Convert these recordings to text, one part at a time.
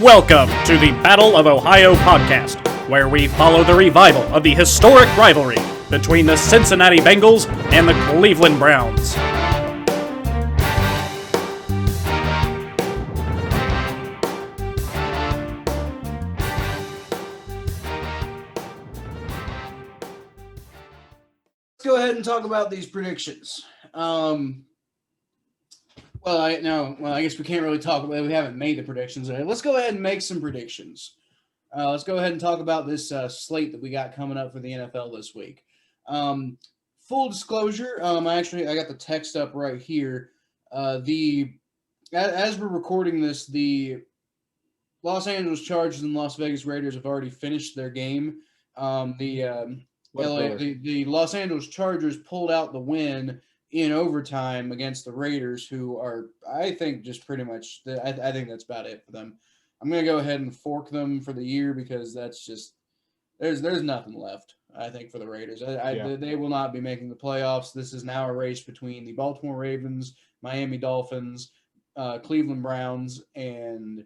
Welcome to the Battle of Ohio podcast, where we follow the revival of the historic rivalry between the Cincinnati Bengals and the Cleveland Browns. Let's go ahead and talk about these predictions. I guess we can't really talk about it. We haven't made the predictions. Let's go ahead and make some predictions. Let's go ahead and talk about this slate that we got coming up for the NFL this week. Full disclosure, I got the text up right here. As we're recording this, the Los Angeles Chargers and Las Vegas Raiders have already finished their game. The Los Angeles Chargers pulled out the win in overtime against the Raiders, who are, I think, just pretty much, I think that's about it for them. I'm going to go ahead and fork them for the year because that's just, there's nothing left, I think, for the Raiders. They will not be making the playoffs. This is now a race between the Baltimore Ravens, Miami Dolphins, Cleveland Browns, and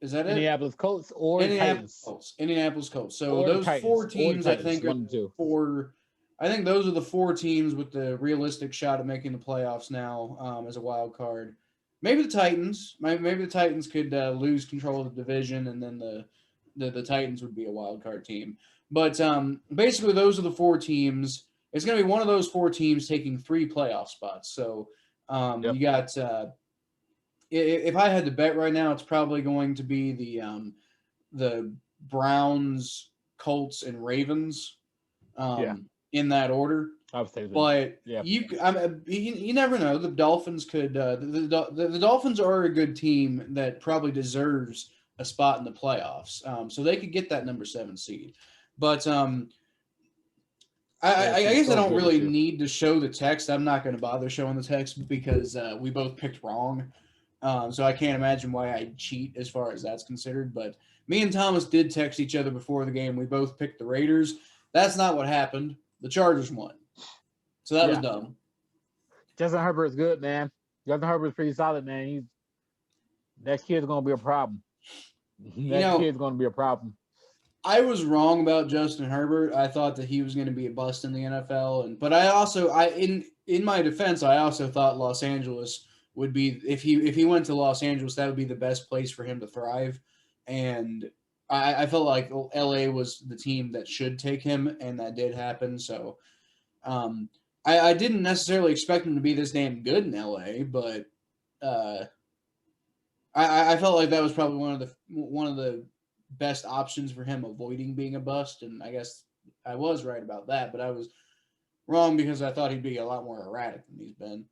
is that it? Indianapolis Colts or Titans. Indianapolis Colts. So or those Titans, four teams, I think, I think those are the four teams with the realistic shot at making the playoffs now as a wild card. Maybe the Titans. Maybe the Titans could lose control of the division, and then the Titans would be a wild card team. But basically, those are the four teams. It's going to be one of those four teams taking 3 playoff spots. So you got. If I had to bet right now, it's probably going to be the Browns, Colts, and Ravens. In that order. But you never know. The Dolphins could. The Dolphins are a good team that probably deserves a spot in the playoffs. So they could get that number 7 seed. But I guess I don't really need to show the text. I'm not going to bother showing the text because we both picked wrong. So I can't imagine why I'd cheat as far as that's considered. But me and Thomas did text each other before the game. We both picked the Raiders. That's not what happened. The Chargers won. So that was dumb. Justin Herbert's good, man. Justin Herbert's pretty solid, man. That kid's going to be a problem. Kid's going to be a problem. I was wrong about Justin Herbert. I thought that he was going to be a bust in the NFL. But I also, in my defense, I also thought Los Angeles would be, if he went to Los Angeles, that would be the best place for him to thrive. And I felt like LA was the team that should take him, and that did happen. So I didn't necessarily expect him to be this damn good in LA, but I felt like that was probably one of the best options for him avoiding being a bust. And I guess I was right about that, but I was wrong because I thought he'd be a lot more erratic than he's been.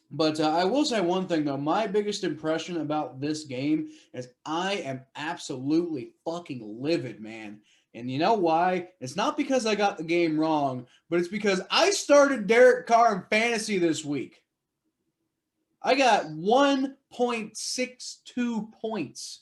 But I will say one thing, though. My biggest impression about this game is I am absolutely fucking livid, man. And you know why? It's not because I got the game wrong, but it's because I started Derek Carr in fantasy this week. I got 1.62 points.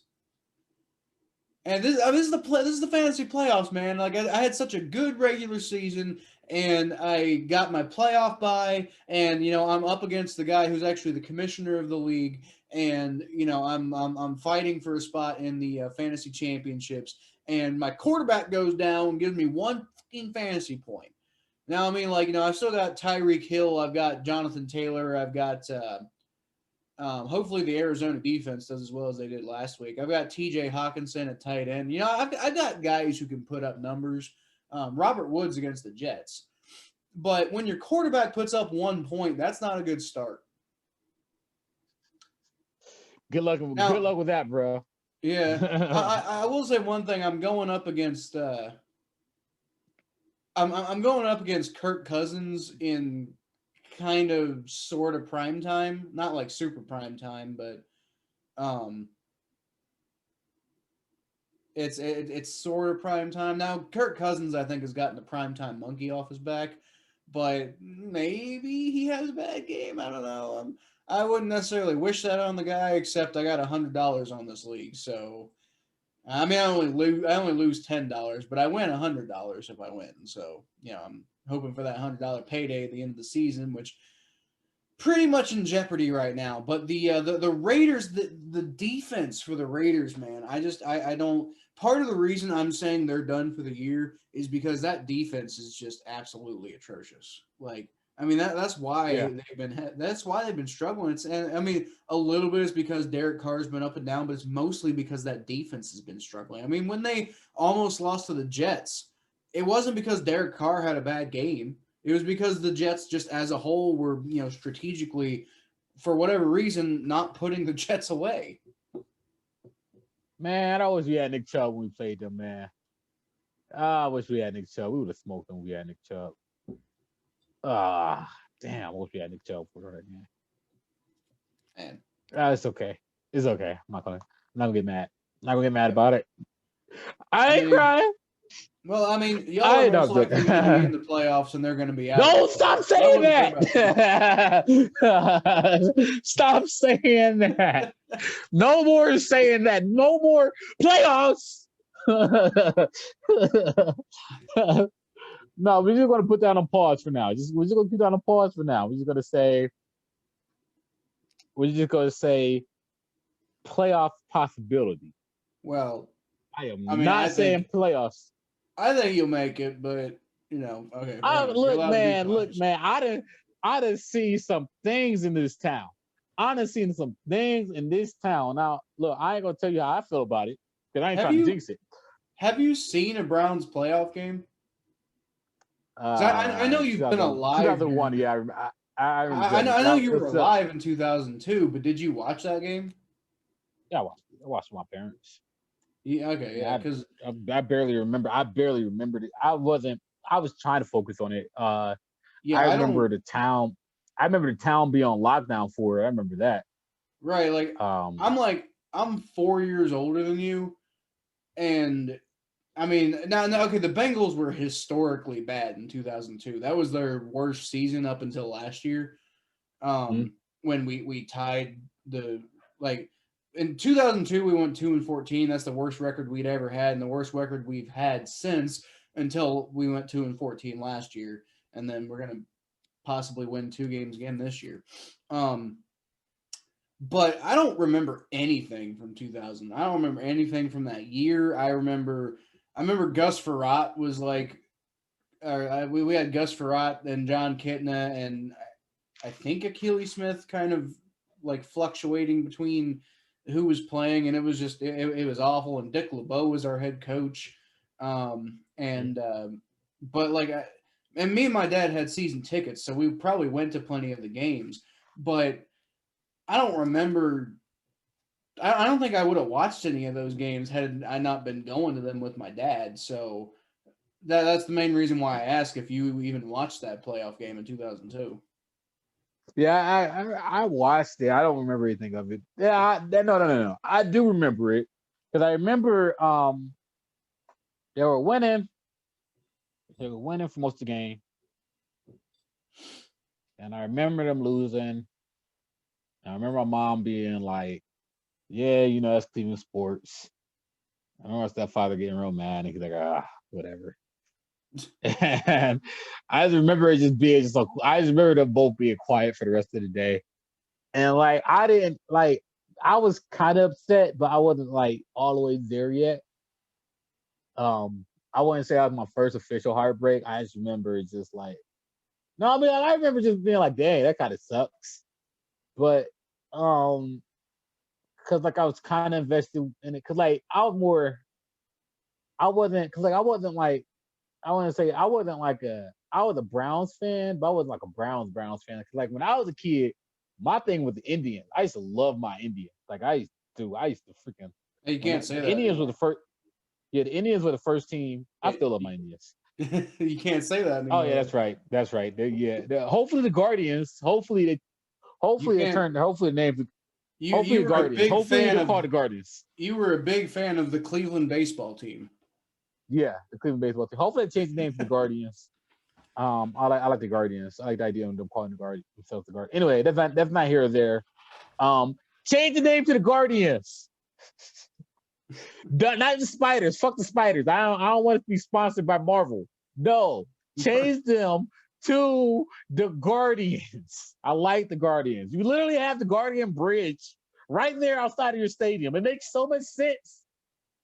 And this is the fantasy playoffs, man. Like I had such a good regular season, and I got my playoff bye, and I'm up against the guy who's actually the commissioner of the league, and I'm fighting for a spot in the fantasy championships, and my quarterback goes down and gives me 1 fucking fantasy point. Now, I've still got Tyreek Hill, I've got Jonathan Taylor, I've got hopefully the Arizona defense does as well as they did last week. I've got TJ Hawkinson at tight end. I've got guys who can put up numbers. Robert Woods against the Jets. But when your quarterback puts up 1 point, that's not a good start. Good luck with that, bro. Yeah. I will say one thing. I'm going up against I'm going up against Kirk Cousins in kind of sort of prime time, not like super prime time, but it's sort of prime time now. Kirk Cousins, I think, has gotten the prime time monkey off his back, but maybe he has a bad game. I don't know. I wouldn't necessarily wish that on the guy, except I got $100 on this league, so I only lose $10, but I win $100 if I win. So I'm hoping for that $100 payday at the end of the season, which pretty much in jeopardy right now. But the Raiders, the defense for the Raiders, man, I don't. Part of the reason I'm saying they're done for the year is because that defense is just absolutely atrocious. Like, I mean, that's why Yeah. they've been struggling. And I mean, a little bit is because Derek Carr's been up and down, but it's mostly because that defense has been struggling. I mean, when they almost lost to the Jets, it wasn't because Derek Carr had a bad game. It was because the Jets just as a whole were, strategically, for whatever reason, not putting the Jets away. Man, I wish we had Nick Chubb when we played them, man. I wish we had Nick Chubb. We would have smoked them when we had Nick Chubb. Damn, I wish we had Nick Chubb for that game. Man. It's okay. It's okay. I'm not gonna get mad. I'm not gonna get mad about it. I ain't crying. Well, I mean, y'all are most likely going to be in the playoffs, and they're going to be out. Don't stop saying that. Stop saying that. No more saying that. No more playoffs. No, we're just going to put that on pause for now. We're just going to put that on pause for now. We're just going to say playoff possibility. Well, I am not saying playoffs. I think you'll make it, but okay. Look, man. I done see some things in this town. I done seen some things in this town. Now, look, I ain't gonna tell you how I feel about it because I ain't trying to jinx it. Have you seen a Browns playoff game? I know you've been alive. 2001, yeah. I know you were alive in 2002, but did you watch that game? Yeah, I watched with my parents. Yeah, okay, yeah, because I barely remember. I barely remembered it. I was trying to focus on it. I remember the town. I remember the town being on lockdown for it. I remember that. Right, like I'm 4 years older than you, and I mean, now okay, the Bengals were historically bad in 2002. That was their worst season up until last year, when we tied in 2002, we went 2-14. That's the worst record we'd ever had, and the worst record we've had since until we went 2-14 last year, and then we're gonna possibly win 2 games again this year. But I don't remember anything from 2000. I don't remember anything from that year. I remember Gus Frerotte was like, we had Gus Frerotte and John Kitna and I think Akili Smith kind of like fluctuating between who was playing, and it was just it was awful. And Dick LeBeau was our head coach, but like, and me and my dad had season tickets, so we probably went to plenty of the games. But I don't remember. I don't think I would have watched any of those games had I not been going to them with my dad. So that's the main reason why I ask if you even watched that playoff game in 2002. Yeah, I watched it. I don't remember anything of it. Yeah, no. I do remember it because I remember they were winning. They were winning for most of the game, and I remember them losing. And I remember my mom being like, "Yeah, that's Cleveland sports." I remember my stepfather getting real mad, and he's like, whatever." And I just remember it just being just like, I just remember them both being quiet for the rest of the day. And like I was kind of upset, but I wasn't like all the way there yet. I wouldn't say that was my first official heartbreak. I just remember it just like, no, I mean I remember just being like, dang, that kind of sucks. But because like I was kind of invested in it, because like I wasn't I was a Browns fan, but I wasn't like a Browns fan. Like when I was a kid, my thing with the Indians, I used to love my Indians. Like I used to freaking. You can't say that. Indians were the first. Yeah, the Indians were the first team. I still love my Indians. You can't say that anymore. Oh yeah, that's right. Hopefully the Guardians. Hopefully the name. Hopefully the Guardians. Hopefully they're called the Guardians. You were a big fan of the Cleveland baseball team. Yeah, the Cleveland baseball team. Hopefully they change the name to the Guardians. I like the Guardians. I like the idea of them calling the Guardians themselves the Guardians. Anyway, that's not here or there. Change the name to the Guardians. Not the Spiders. Fuck the Spiders. I don't want to be sponsored by Marvel. No, change them to the Guardians. I like the Guardians. You literally have the Guardian Bridge right there outside of your stadium. It makes so much sense.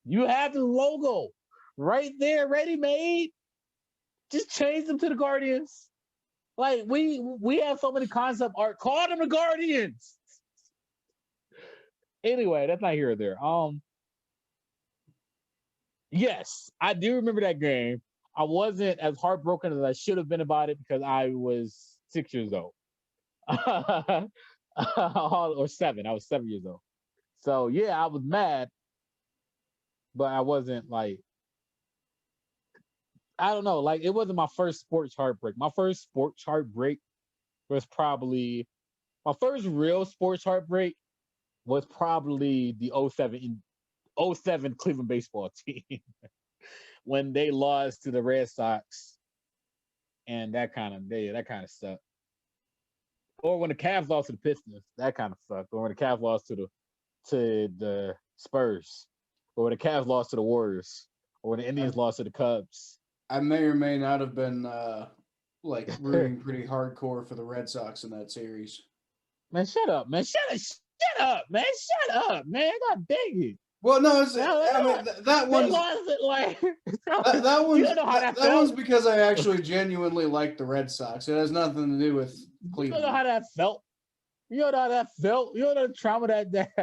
You have the logo right there, ready made. Just change them to the Guardians. Like we have so many concept art. Call them the Guardians. Anyway, that's not here or there. Yes, I do remember that game. I wasn't as heartbroken as I should have been about it because I was 6 years old. Or 7. I was 7 years old. So yeah, I was mad, but I wasn't like, I don't know, like it wasn't my first sports heartbreak. My first sports heartbreak was probably my first real sports heartbreak was probably the '07 Cleveland baseball team when they lost to the Red Sox, and that kind of sucked. Or when the Cavs lost to the Pistons, that kind of sucked. Or when the Cavs lost to the Spurs, or when the Cavs lost to the Warriors, or when the Indians lost to the Cubs. I may or may not have been like rooting pretty hardcore for the Red Sox in that series. Man, shut up, man. Shut up, man. Shut up, man. God dang it. Well, no, it's, I mean, that one's like that one's, you don't know how that felt. one's because I actually genuinely like the Red Sox. It has nothing to do with Cleveland. You don't know how that felt. You know how that felt. You know the trauma that.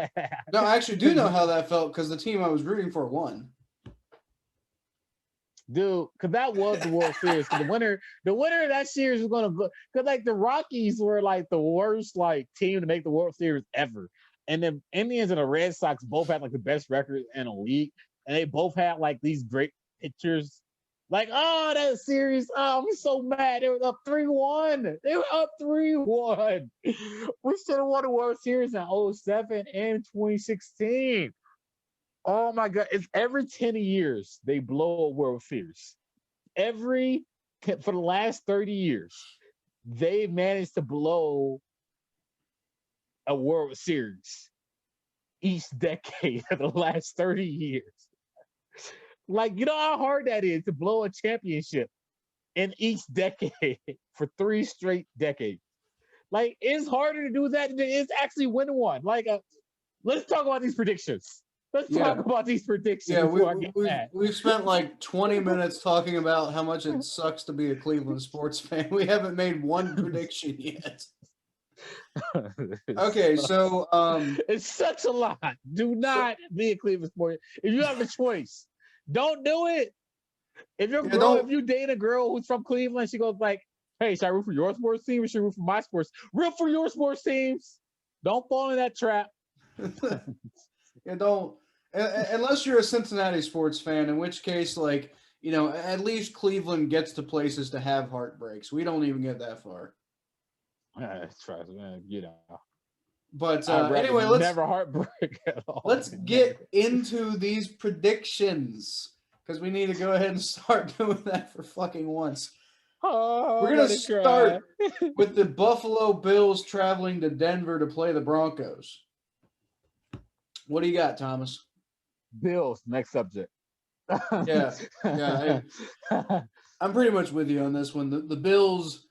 No, I actually do know how that felt because the team I was rooting for won. Dude, because that was the World Series. The winner of that series was gonna go. Because like the Rockies were like the worst like team to make the World Series ever, and the Indians and the Red Sox both had like the best record in a league, and they both had like these great pitchers. Like, oh, that series, oh, I'm so mad. They were up 3-1. They were up 3-1. We should have won the World Series in 2007 and 2016. Oh my God! It's every 10 years they blow a World Series. For the last 30 years, they've managed to blow a World Series each decade of the last 30 years. Like, you know how hard that is to blow a championship in each decade for 3 straight decades. Like, it's harder to do that than it is actually win one. Like, let's talk about these predictions. Let's talk about these predictions. Yeah, we've spent like 20 minutes talking about how much it sucks to be a Cleveland sports fan. We haven't made one prediction yet. Okay, so it sucks a lot. Do not be a Cleveland sports. If you have the choice, don't do it. If if you date a girl who's from Cleveland, she goes like, "Hey, should I root for your sports team or should I root for my sports?" Root for your sports teams. Don't fall in that trap. Yeah, don't, unless you're a Cincinnati sports fan, in which case, like, you know, at least Cleveland gets to places to have heartbreaks. We don't even get that far. Trust me, you know. But anyway, let's never heartbreak at all. Let's get into these predictions because we need to go ahead and start doing that for fucking once. Oh, we're gonna start with the Buffalo Bills traveling to Denver to play the Broncos. What do you got, Thomas? Bills, next subject. Yeah. I'm pretty much with you on this one. The Bills,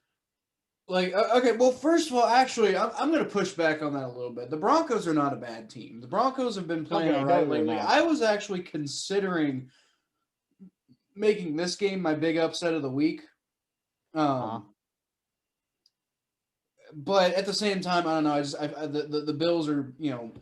like, okay, well, first of all, actually, I'm going to push back on that a little bit. The Broncos are not a bad team. The Broncos have been playing all right lately. I was actually considering making this game my big upset of the week. But at the same time, I don't know. The Bills are, you know,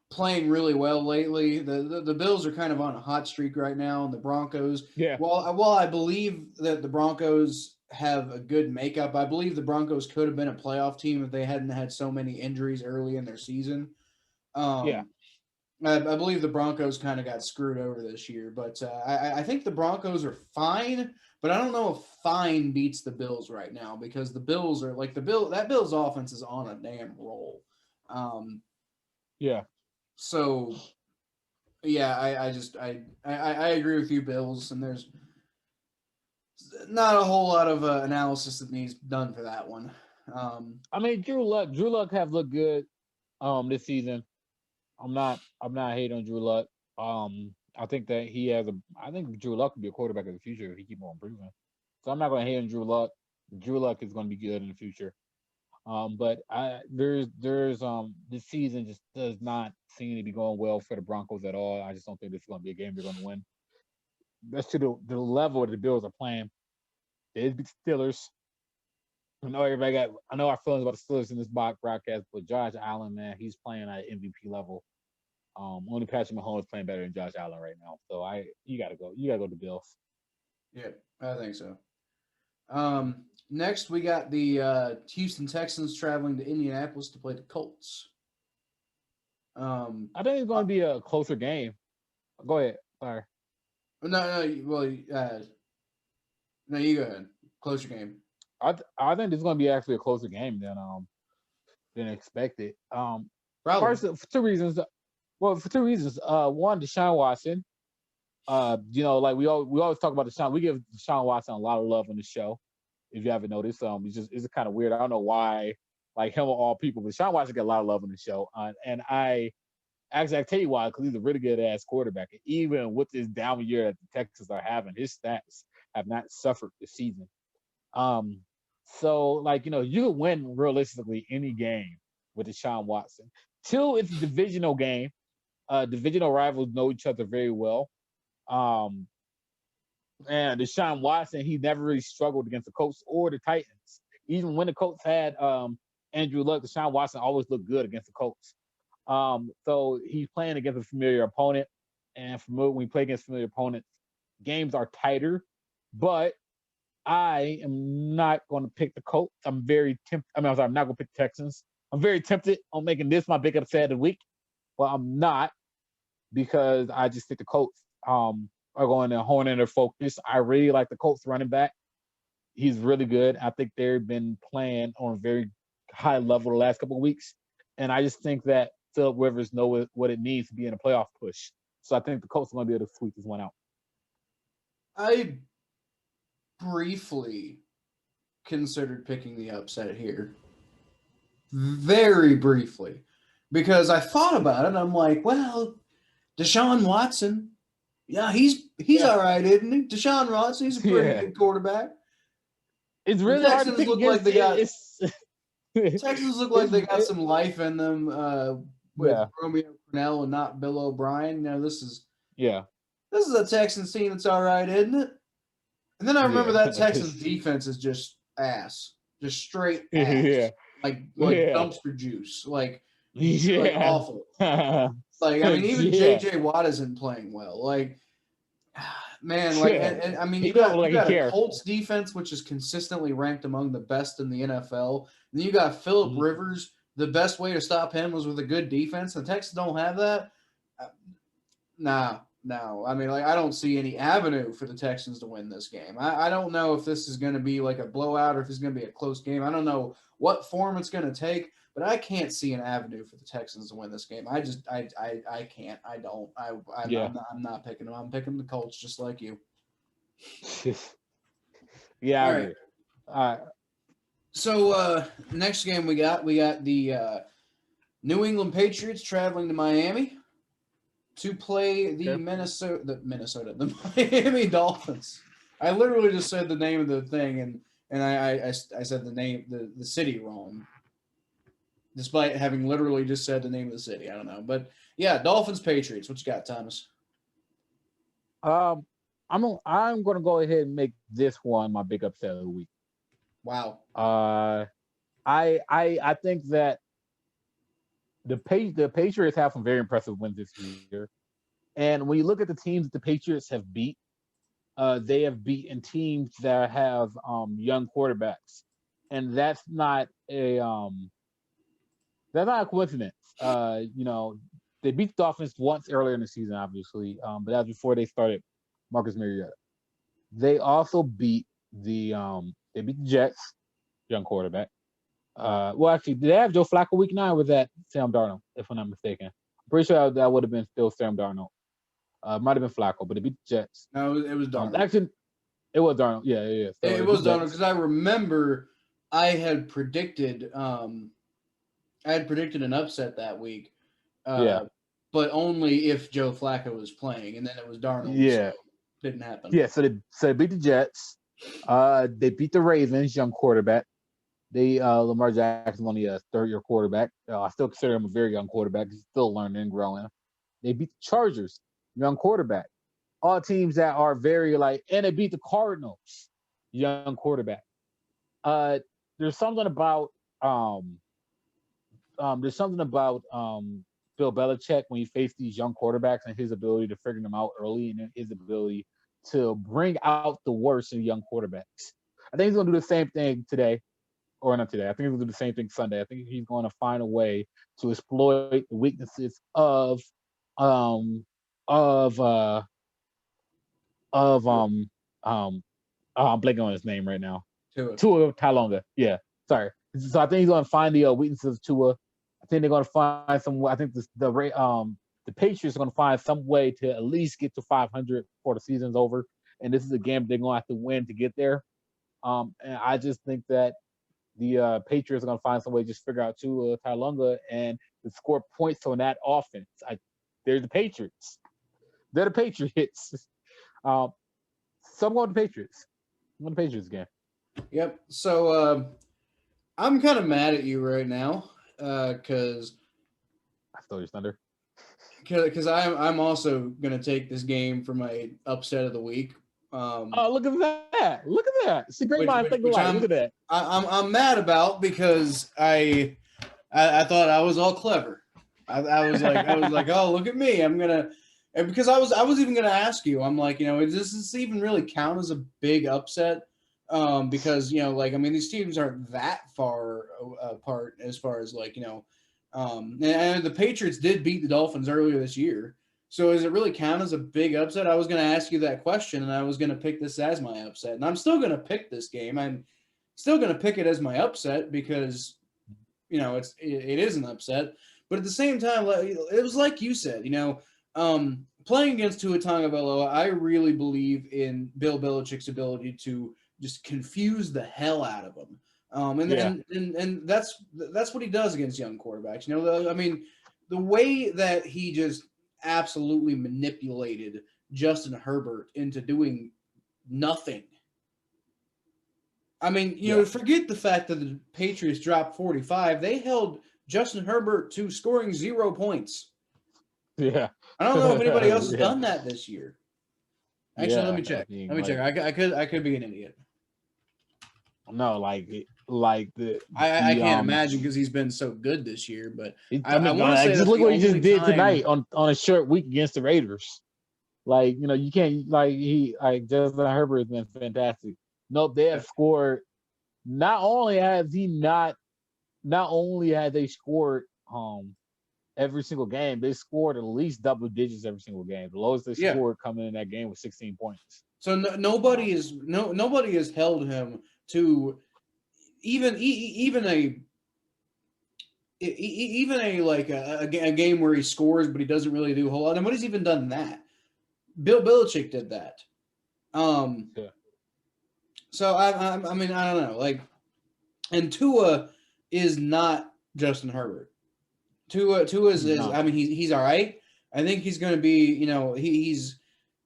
playing really well lately. The Bills are kind of on a hot streak right now, and the Broncos. Yeah. While I believe that the Broncos have a good makeup, I believe the Broncos could have been a playoff team if they hadn't had so many injuries early in their season. I believe the Broncos kind of got screwed over this year, but I think the Broncos are fine. But I don't know if fine beats the Bills right now because the Bills are like that Bills offense is on a damn roll. Yeah. So, yeah, I agree with you, Bills, and there's not a whole lot of analysis that needs done for that one. I mean, Drew Luck have looked good this season. I'm not hating on Drew Luck. I think Drew Luck could be a quarterback of the future if he keep on improving. So I'm not going to hate on Drew Luck. Drew Luck is going to be good in the future. But there's this season just does not seem to be going well for the Broncos at all. I just don't think this is going to be a game they're going to win. That's to the level that the Bills are playing. They beat the Steelers. I know our feelings about the Steelers in this broadcast, but Josh Allen, man, he's playing at MVP level. Only Patrick Mahomes is playing better than Josh Allen right now. So you gotta go to the Bills. Yeah, I think so. Next we got the Houston Texans traveling to Indianapolis to play the Colts. I think it's going to be a closer game. Go ahead. Sorry. No. Well, no, you go ahead. Closer game. I think it's going to be actually a closer game than expected. Probably. First, for two reasons. Well, for two reasons. One, Deshaun Watson. Like we always talk about Deshaun. We give Deshaun Watson a lot of love on the show. If you haven't noticed, it's kind of weird. I don't know why, like him of all people, but Deshaun Watson get a lot of love on the show. And I tell you why, because he's a really good ass quarterback. And even with this down year that the Texans are having, his stats have not suffered this season. So like you could win realistically any game with Deshaun Watson. Till it's a divisional game. Divisional rivals know each other very well. And Deshaun Watson, he never really struggled against the Colts or the Titans. Even when the Colts had Andrew Luck, Deshaun Watson always looked good against the Colts. So he's playing against a familiar opponent, and when we play against familiar opponents, games are tighter. But I am not going to pick the Colts. I'm not going to pick the Texans. I'm very tempted on making this my big upset of the week, but I'm not, because I just think the Colts are going to hone in their focus. I really like the Colts running back. He's really good. I think they've been playing on a very high level the last couple of weeks, and I just think that Philip Rivers knows what it needs to be in a playoff push. So I think the Colts are going to be able to squeak this one out. I briefly considered picking the upset here. Very briefly. Because I thought about it, and I'm like, well, Deshaun Watson, yeah, he's all right, isn't he? Deshaun Watson, he's a pretty good quarterback. It's really hard to pick against. Texans look like they got some life in them with Romeo Crennel and not Bill O'Brien. This is a Texans team that's all right, isn't it? And then I remember that Texans defense is just ass, just straight ass, like dumpster juice, like awful. Like even J.J. Watt isn't playing well. Like, man, and you got a Colts defense which is consistently ranked among the best in the NFL. And then you got Philip Rivers. The best way to stop him was with a good defense. The Texans don't have that. No. I don't see any avenue for the Texans to win this game. I don't know if this is going to be like a blowout or if it's going to be a close game. I don't know what form it's going to take, but I can't see an avenue for the Texans to win this game. I can't. I don't. I'm not picking them. I'm picking the Colts just like you. Yeah. All right. All right. So next game we got the New England Patriots traveling to Miami to play the Miami Dolphins. I literally just said the name of the thing, and I said the name the city wrong, despite having literally just said the name of the city. I don't know, but yeah, Dolphins Patriots. What you got, Thomas? I'm going to go ahead and make this one my big upset of the week. Wow. I think that the Patriots have some very impressive wins this year. And when you look at the teams that the Patriots have beat, they have beaten teams that have young quarterbacks. And that's not a coincidence. They beat the Dolphins once earlier in the season, obviously, but that was before they started Marcus Mariota. They also beat the Jets, young quarterback. Actually, did they have Joe Flacco week 9 or was that Sam Darnold, if I'm not mistaken? I'm pretty sure that would have been still Sam Darnold. Might have been Flacco, but it beat the Jets. No, it was Darnold. Actually, it was Darnold. Yeah. So it was Darnold because I remember I had predicted an upset that week. But only if Joe Flacco was playing, and then it was Darnold. Yeah. So it didn't happen. Yeah, so they beat the Jets. They beat the Ravens, young quarterback. They Lamar Jackson only a third-year quarterback. I still consider him a very young quarterback. He's still learning and growing. They beat the Chargers, young quarterback. All teams that are very and they beat the Cardinals, young quarterback. Uh, there's something about there's something about Bill Belichick when he faced these young quarterbacks and his ability to figure them out early and his ability to bring out the worst in young quarterbacks. I think he's going to do the same thing today, or not today. I think he's going to do the same thing Sunday. I think he's going to find a way to exploit the weaknesses um of uh of I'm blanking on his name right now. Tua Tailonga. Yeah, sorry. So I think he's going to find the weaknesses of Tua. I think they're going to find some. I think the Patriots are going to find some way to at least get to 500 before the season's over. And this is a game they're going to have to win to get there. And I just think that the Patriots are going to find some way to just figure out Tua Tailonga and to score points on that offense. They're the Patriots. They're the Patriots. So I'm going to the Patriots. I'm going to the Patriots again. Yep. So I'm kind of mad at you right now because I stole your thunder. Because I'm also gonna take this game for my upset of the week. Oh, look at that! Look at that! See, great mind think alike. Look at that. I'm mad about because I thought I was all clever. I was like, oh, look at me! I'm gonna, and because I was even gonna ask you. I'm like, does this even really count as a big upset? Because these teams aren't that far apart as far as and the Patriots did beat the Dolphins earlier this year. So does it really count as a big upset? I was going to ask you that question, and I was going to pick this as my upset. And I'm still going to pick this game. I'm still going to pick it as my upset because, it is an upset. But at the same time, it was like you said, playing against Tua Tagovailoa, I really believe in Bill Belichick's ability to just confuse the hell out of him. And that's what he does against young quarterbacks. The way that he just absolutely manipulated Justin Herbert into doing nothing. Forget the fact that the Patriots dropped 45. They held Justin Herbert to scoring 0 points. Yeah. I don't know if anybody else has done that this year. Actually, let me check. I could be an idiot. No, I can't imagine because he's been so good this year. But just look what he just did tonight on a short week against the Raiders. You can't Justin Herbert has been fantastic. Nope, they have scored. Not only have they scored every single game, they scored at least double digits every single game. The lowest they scored coming in that game was 16 points. So nobody has held him to even a game where he scores but he doesn't really do a whole lot. Nobody's even done that. Bill Belichick did that. So I don't know. And Tua is not Justin Herbert. Tua is he's all right. I think he's going to be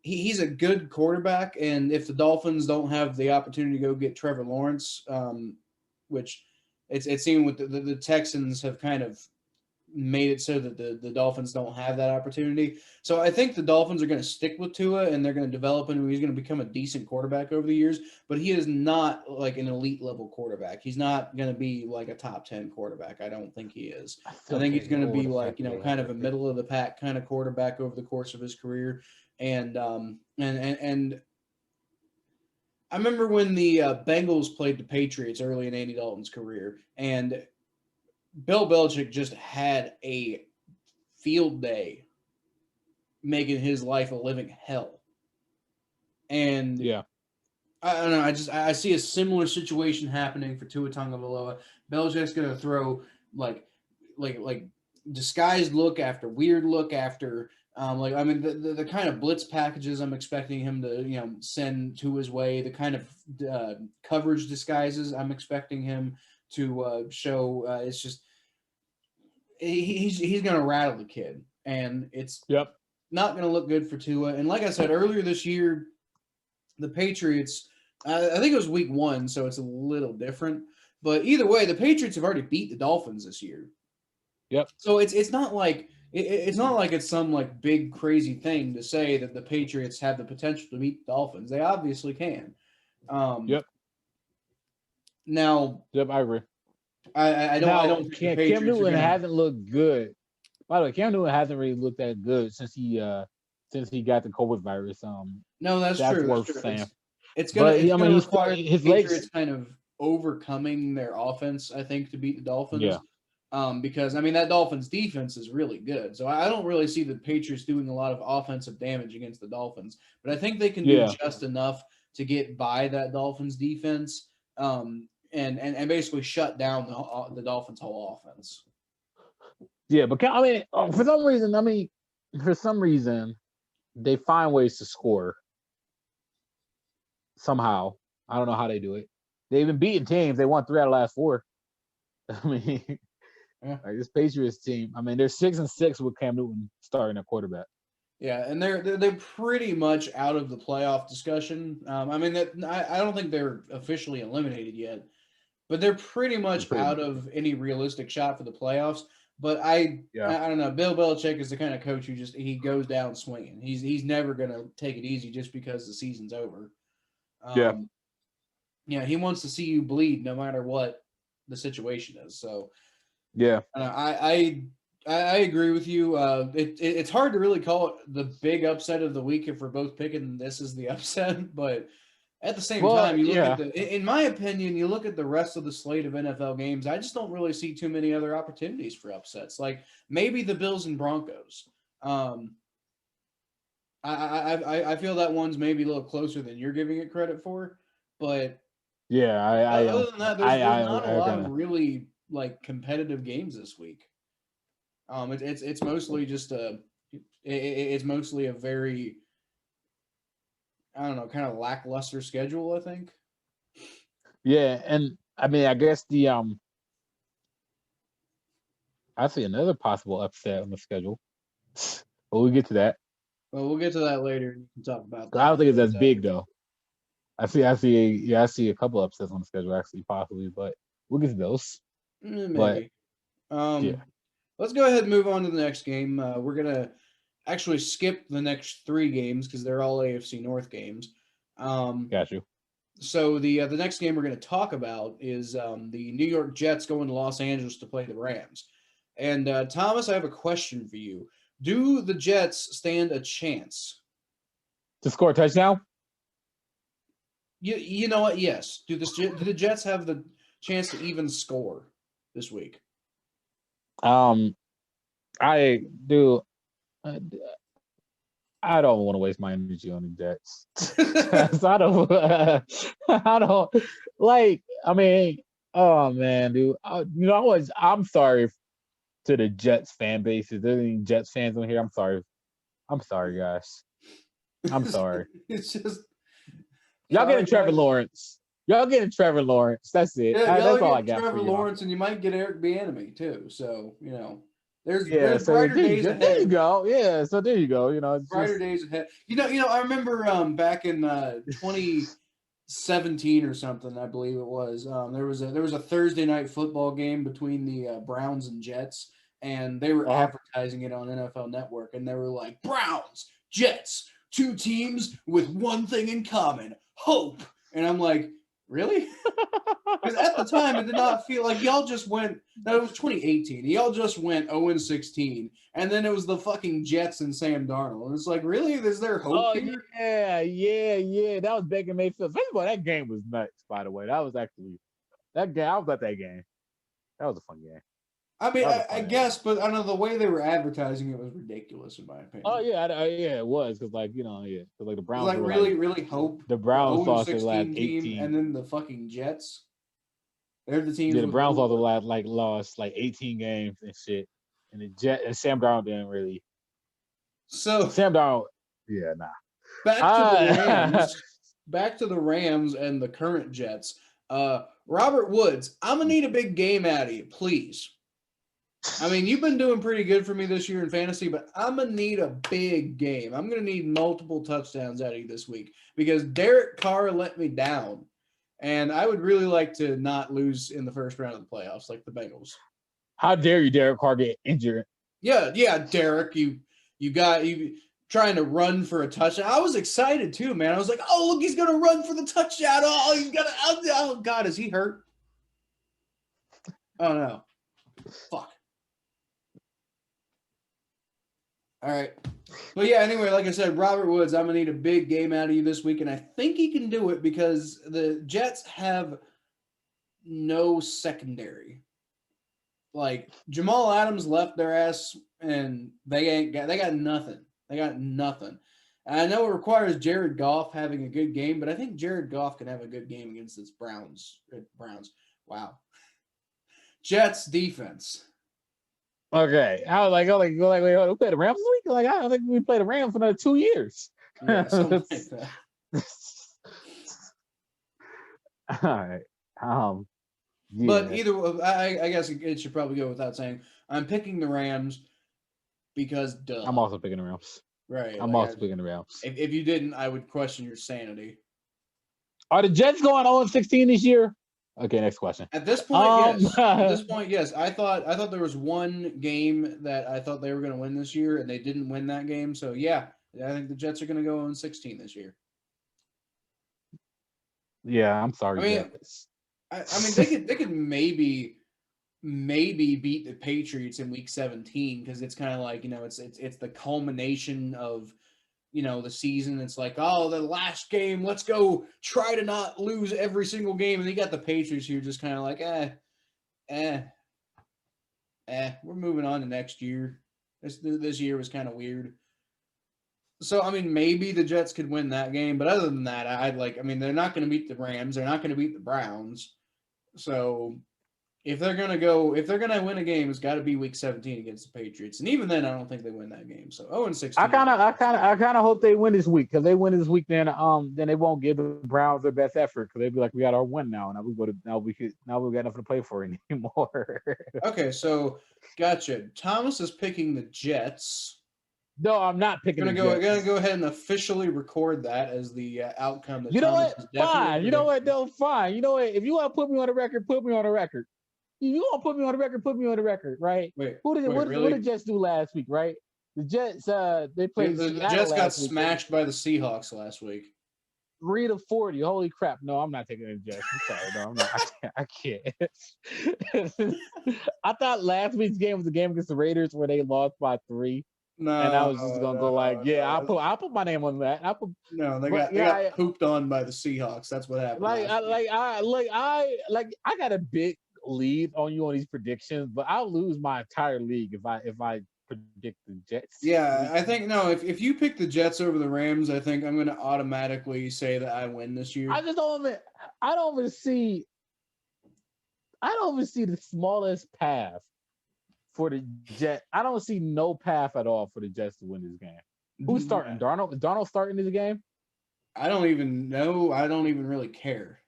he's a good quarterback, and if the Dolphins don't have the opportunity to go get Trevor Lawrence, which it seemed with the Texans have kind of made it so that the Dolphins don't have that opportunity. So I think the Dolphins are going to stick with Tua, and they're going to develop him. He's going to become a decent quarterback over the years, but he is not like an elite level quarterback. He's not going to be like a top 10 quarterback. I don't think he is. I think he's going to be kind of a middle of the pack kind of quarterback over the course of his career. And I remember when the Bengals played the Patriots early in Andy Dalton's career, and Bill Belichick just had a field day making his life a living hell. And I don't know. I see a similar situation happening for Tua Tagovailoa. Belichick's going to throw like disguised look after weird look after the kind of blitz packages I'm expecting him to send to his way, the kind of coverage disguises I'm expecting him to show. It's just he's going to rattle the kid, and it's not going to look good for Tua. And like I said earlier this year, the Patriots I think it was week 1, so it's a little different. But either way, the Patriots have already beat the Dolphins this year. Yep. So it's not like it's not like it's some like big crazy thing to say that the Patriots have the potential to beat the Dolphins. They obviously can. Um, Yep. Now, Yep. I agree. I Now, don't think the Cam Patriots are Newton gonna. hasn't looked good. By the way, Cam Newton hasn't really looked that good since he got the COVID virus. No, that's That's true. That's worth true. saying. It's But I gonna mean, require the his Patriots legs. kind of overcoming their offense, I think, to beat the Dolphins. Yeah. Because I mean that Dolphins defense is really good, so I don't really see the Patriots doing a lot of offensive damage against the Dolphins. But I think they can do Yeah. just enough to get by that Dolphins defense, and basically shut down the Dolphins' whole offense. Yeah, but I mean, for some reason, they find ways to score somehow. I don't know how they do it. They've been beating teams. They won 3 out of the last 4. I mean, Yeah. like this Patriots team. I mean, they're 6-6 with Cam Newton starting at quarterback. Yeah, and they're pretty much out of the playoff discussion. I mean that I don't think they're officially eliminated yet, but they're pretty much out of any realistic shot for the playoffs. But I don't know. Bill Belichick is the kind of coach who just he goes down swinging. He's never gonna take it easy just because the season's over. Yeah. Yeah, he wants to see you bleed no matter what the situation is. So Yeah. I agree with you. It's hard to really call it the big upset of the week if we're both picking this as the upset, but at the same time, you look at in my opinion, you look at the rest of the slate of NFL games. I just don't really see too many other opportunities for upsets. Like maybe the Bills and Broncos. I feel that one's maybe a little closer than you're giving it credit for, but yeah, other than that, there's not a lot of really like competitive games this week. It's mostly just it's mostly a very I don't know kind of lackluster schedule. I think. Yeah, and I mean, I guess I see another possible upset on the schedule, but we'll get to that. Well, we'll get to that later. You can talk about that. I don't think it's as big though. I see a couple upsets on the schedule actually, possibly, but we'll get to those. Maybe. But, yeah. Let's go ahead and move on to the next game. We're gonna actually skip the next 3 games because they're all AFC North games. Got you. So the next game we're going to talk about is the New York Jets going to Los Angeles to play the Rams. And Thomas, I have a question for you. Do the Jets stand a chance to score a touchdown? You know what? Yes. Do the Jets have the chance to even score this week? I do. I don't want to waste my energy on the Jets. So I don't like. I mean, oh man, dude. I'm sorry to the Jets fan base. Is there any Jets fans on here? I'm sorry. I'm sorry, guys. I'm sorry. It's just y'all getting Trevor Lawrence. Y'all getting Trevor Lawrence. That's it. Yeah, that's all I got Trevor for Lawrence, and you might get Eric Bieniemy too. So there's so brighter days ahead. There you go. Yeah, so there you go. Brighter days ahead. I remember back in 2017 or something, I believe it was. There was a Thursday night football game between the Browns and Jets, and they were advertising it on NFL Network, and they were like, Browns, Jets, 2 teams with one thing in common, hope. And I'm like, really? Because at the time, it did not feel like y'all just went. No, it was 2018. Y'all just went 0-16, and then it was the fucking Jets and Sam Darnold. And it's like, really? Is there hope here? Yeah. That was Baker Mayfield. First of all, that game was nuts. By the way, that was actually that game. I was at that game. That was a fun game. I mean, I guess, but I don't know the way they were advertising it was ridiculous in my opinion. Oh yeah, it was because because the Browns like really hope the Browns lost their last 18, and then the fucking Jets. They're the teams. Yeah, the Browns lost like 18 games and shit, and the Jets and Sam Darnold didn't really. So Sam Darnold, yeah, nah. Back to the Rams and the current Jets. Robert Woods, I'm gonna need a big game out of you, please. I mean, you've been doing pretty good for me this year in fantasy, but I'm going to need a big game. I'm going to need multiple touchdowns out of you this week because Derek Carr let me down. And I would really like to not lose in the first round of the playoffs like the Bengals. How dare you, Derek Carr, get injured? Yeah, Derek, you trying to run for a touchdown. I was excited too, man. I was like, oh, look, he's going to run for the touchdown. Oh, he's going to, oh, God, is he hurt? Oh, no. Fuck. All right. But yeah, anyway, like I said, Robert Woods, I'm going to need a big game out of you this week, and I think he can do it because the Jets have no secondary. Like, Jamal Adams left their ass, and they got nothing. They got nothing. And I know it requires Jared Goff having a good game, but I think Jared Goff can have a good game against this Browns. Wow. Jets defense. Okay, I was like, wait, we played the Rams this week? Like, I don't think we played the Rams for another 2 years. Yeah, something like that. All right. Yeah. But either, I guess it should probably go without saying. I'm picking the Rams because duh. I'm also picking the Rams. Right. I'm also picking the Rams. If you didn't, I would question your sanity. Are the Jets going 0-16 this year? Okay, next question. At this point, yes. At this point, yes. I thought there was one game that I thought they were going to win this year, and they didn't win that game. So yeah, I think the Jets are going to go 0-16 this year. Yeah, I'm sorry. I mean, they could maybe beat the Patriots in Week 17 because it's kind of like, it's the culmination of, the season. It's like, oh, the last game, let's go try to not lose every single game. And you got the Patriots who are just kind of like, we're moving on to next year. This year was kind of weird. So, I mean, maybe the Jets could win that game. But other than that, they're not going to beat the Rams. They're not going to beat the Browns. So if they're going to win a game, it's got to be Week 17 against the Patriots. And even then, I don't think they win that game. So 0-16. I kind of hope they win this week because they win this week, then they won't give the Browns their best effort because they'll be like, we got our win now, and now we got nothing to play for anymore. Okay, so gotcha. Thomas is picking the Jets. No, I'm not picking the Jets. I'm gonna go ahead and officially record that as the outcome. That you know Thomas what? Fine. You know what? No, fine. You know what? If you want to put me on the record, put me on the record. If you want to put me on the record, put me on the record, right? What did the Jets do last week, right? The Jets, they played. The Jets got smashed by the Seahawks last week. 3-40. Holy crap! No, I'm not taking the Jets. I'm sorry, no, I'm not. I can't. I thought last week's game was a game against the Raiders where they lost by 3. No, and I was just gonna go like, I'll put my name on that. They got pooped on by the Seahawks. That's what happened. I got a big lead on you on these predictions, but I'll lose my entire league if I predict the Jets. Yeah, I think if you pick the Jets over the Rams, I think I'm gonna automatically say that I win this year. I don't even see the smallest path for the Jets. I don't see no path at all for the Jets to win this game. Who's starting? Darnold? Is Darnold starting this game? I don't even know. I don't even really care.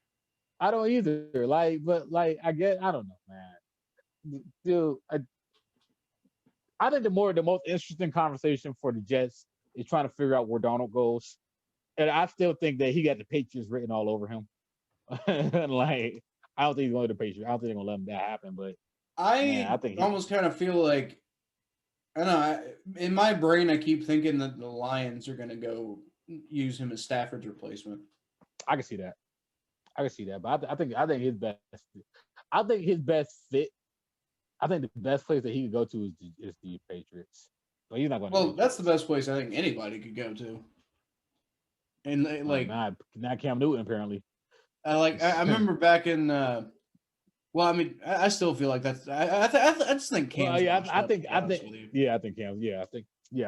I don't either. I don't know, man. Dude, I think the most interesting conversation for the Jets is trying to figure out where Darnold goes. And I still think that he got the Patriots written all over him. I don't think he's going to the Patriots. I don't think they're going to let him that happen, but I think almost kind of feel like, I don't know, in my brain, I keep thinking that the Lions are going to go use him as Stafford's replacement. I can see that. But I think his best fit. I think the best place that he could go to is the Patriots. But he's not going. Well, that's the best place I think anybody could go to. And not Cam Newton apparently. I remember back in. Well, I mean, I still feel like that's. I just think Cam. Well, I think Cam. I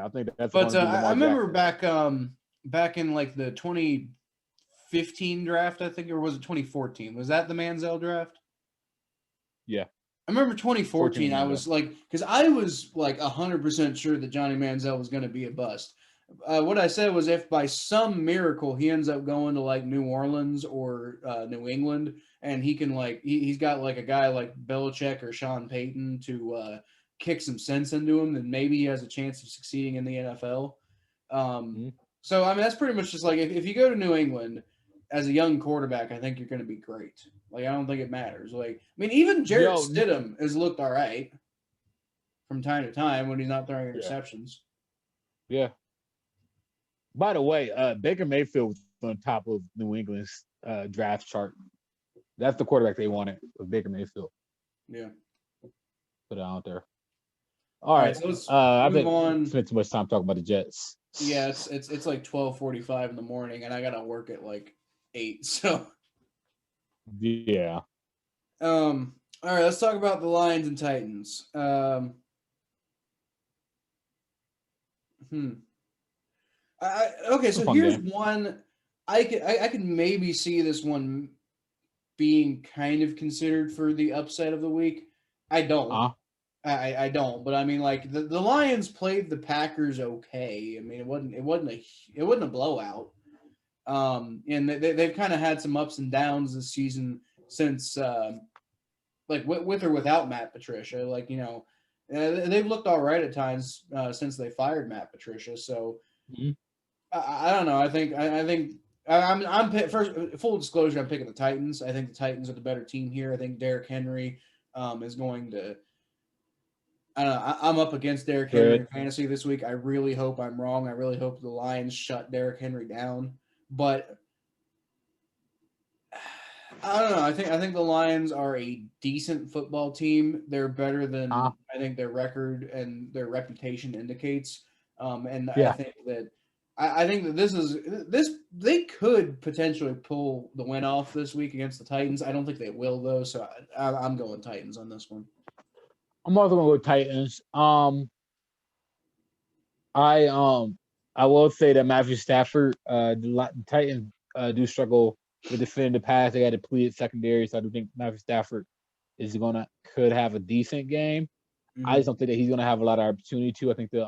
think that's. But I remember back in like the 2015 draft, I think, or was it 2014? Was that the Manziel draft? Yeah. I remember 2014. I was like, because I was like 100% sure that Johnny Manziel was going to be a bust. What I said was, if by some miracle he ends up going to like New Orleans or New England, and he can he's got like a guy like Belichick or Sean Payton to kick some sense into him, then maybe he has a chance of succeeding in the NFL. Mhm. So, I mean, that's pretty much just like if you go to New England as a young quarterback, I think you're going to be great. Like, I don't think it matters. Like, I mean, even Jarrett Yo, Stidham has looked all right from time to time when he's not throwing yeah, interceptions. yeah. By the way, Baker Mayfield was on top of New England's draft chart. That's the quarterback they wanted, was Baker Mayfield. Yeah. Put it out there. All All right, right. so let's I move think we on. spent too much time talking about the Jets. Yeah, it's like 12:45 in the morning, and I gotta work at like 8. So, Yeah. all right, let's talk about the Lions and Titans. Hmm. Okay, It's a so fun here's game. one. I could maybe see this one being kind of considered for the upset of the week. I don't. Uh, I don't, but I mean, like the Lions played the Packers okay. I mean, it wasn't a blowout. And they've kind of had some ups and downs this season since like with or without Matt Patricia. Like they've looked all right at times since they fired Matt Patricia. So mhm. I don't know. I'm first full disclosure. I'm picking the Titans. I think the Titans are the better team here. I think Derrick Henry is going to. I don't know. I'm up against Derrick Henry in Good. fantasy this week. I really hope I'm wrong. I really hope the Lions shut Derrick Henry down. But I don't know. I think the Lions are a decent football team. They're better Uh, than I think their record and their reputation indicates. And I yeah. think that I think that this they could potentially pull the win off this week against the Titans. I don't think they will though. So I'm going Titans on this one. I'm also gonna go Titans. I I will say that Matthew Stafford, the Titans do struggle with defending the pass. They got a depleted secondary, so I do think Matthew Stafford could have a decent game. I just Mhm. don't think that he's gonna have a lot of opportunity to. I think the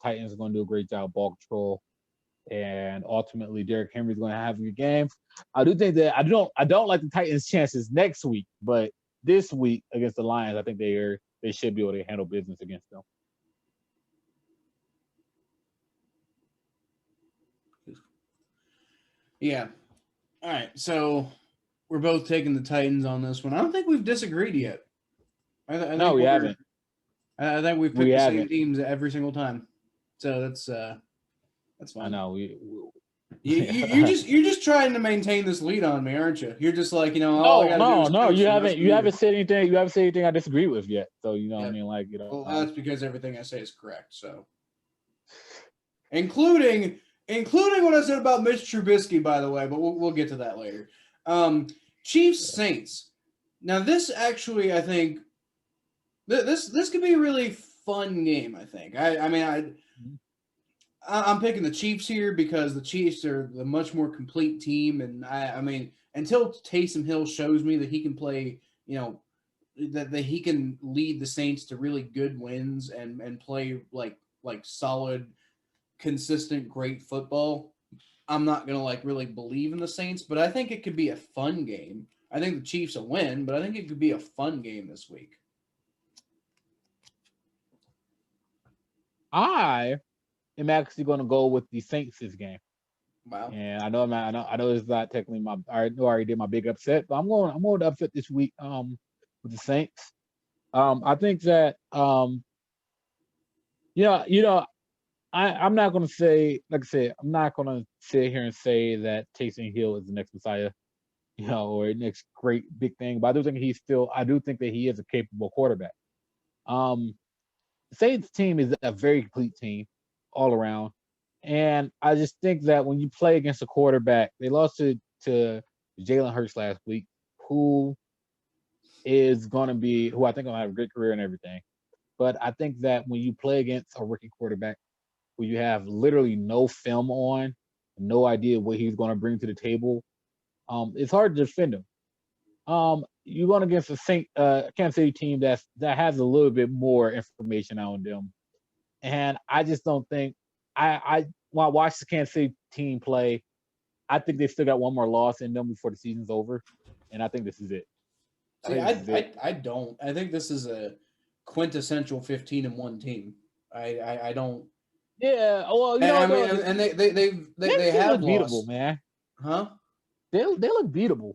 Titans are gonna do a great job ball control, and ultimately Derrick Henry's gonna have a good game. I do think that I don't like the Titans' chances next week, but this week against the Lions, I think they should be able to handle business against them. Yeah. All right. So we're both taking the Titans on this one. I don't think we've disagreed yet. I No, think we we're haven't. I think we've We picked the same haven't. teams every single time. So that's I fun. know. You're just trying to maintain this lead on me, aren't you? You're just like, all I No, got to do no, is no. coach You the rest haven't. of the You year. haven't said anything. You haven't said anything I disagree with yet. So you know, what I Yep. mean, like Well, that's because everything I say is correct. So, including what I said about Mitch Trubisky, by the way, but we'll get to that later. Chiefs Saints. Now, this actually, I think, this could be a really fun game. I think. I'm picking the Chiefs here because the Chiefs are the much more complete team, and I mean, until Taysom Hill shows me that he can play, that he can lead the Saints to really good wins and play like solid, consistent, great football, I'm not gonna like really believe in the Saints. But I think it could be a fun game. I think the Chiefs will win, but I think it could be a fun game this week. I am actually going to go with the Saints this game. Wow. And I know it's not technically I know I already did my big upset, but I'm going to upset this week with the Saints. I think that you know I'm not going to say, like I said, I'm not going to sit here and say that Taysom Hill is the next Messiah, or next great big thing. But I do think that he is a capable quarterback. Um, the Saints team is a very complete team all around. And I just think that when you play against a quarterback, they lost to Jalen Hurts last week, who who I think will have a great career and everything. But I think that when you play against a rookie quarterback who you have literally no film on, no idea what he's going to bring to the table, it's hard to defend him. You're going against a Kansas City team that has a little bit more information on them, and I just don't think when I watch the Kansas City team play, I think they still got one more loss in them before the season's over, and I think this is it. I See, think this is it. I don't. I think this is a quintessential 15-1 team. I don't. Yeah, well, I mean, no, and they they have look beatable, lost, man. huh? They look beatable.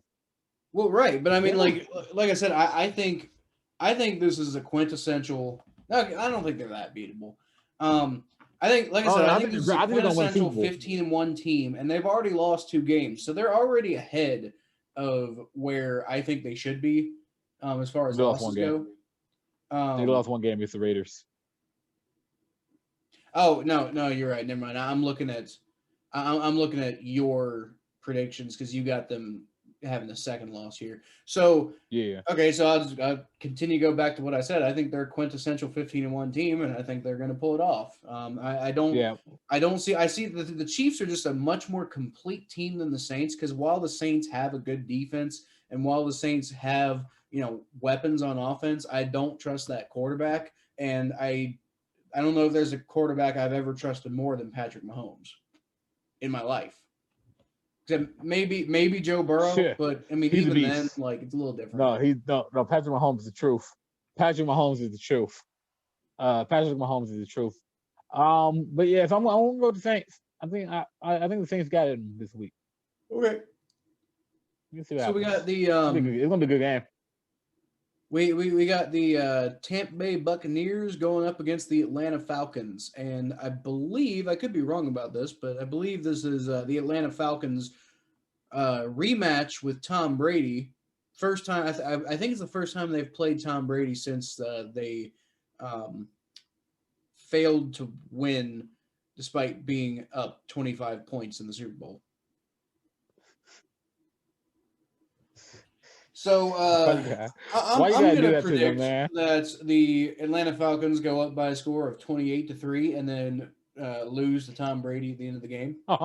Well, right, but I mean, They look, like I said, I think this is a quintessential. No, I don't think they're that beatable. Um, I think, like I oh, said, no, I think this is a I think they're gonna win a quintessential Super Bowl. 15-1 team, and they've already lost 2 games, so they're already ahead of where I think they should be, as far as They lost one losses game. go. They lost one game against the Raiders. Oh no, you're right. Never mind. I'm looking at your predictions because you got them having the second loss here. So Yeah, okay, so I'll continue to go back to what I said. I think they're a quintessential 15-1 team, and I think they're going to pull it off. yeah, I don't see. I see that the Chiefs are just a much more complete team than the Saints because while the Saints have a good defense and while the Saints have weapons on offense, I don't trust that quarterback, and I don't know if there's a quarterback I've ever trusted more than Patrick Mahomes in my life. Except maybe Joe Burrow, shit. but I mean He's a even then, beast. like it's a little different. No. Patrick Mahomes is the truth. Patrick Mahomes is the truth. Patrick Mahomes is the truth. But yeah, so I'm gonna go with the Saints. I think the Saints got it this week. Okay. You see what So we happens. got the It's gonna be a good game. we got the Tampa Bay Buccaneers going up against the Atlanta Falcons, and I believe I could be wrong about this, but I believe this is the Atlanta Falcons rematch with Tom Brady. First time I think it's the first time they've played Tom Brady since they failed to win despite being up 25 points in the Super Bowl. So Why you I'm gotta do going to that to them, predict man? that the Atlanta Falcons go up by a score of 28-3 and then lose to Tom Brady at the end of the game. Okay,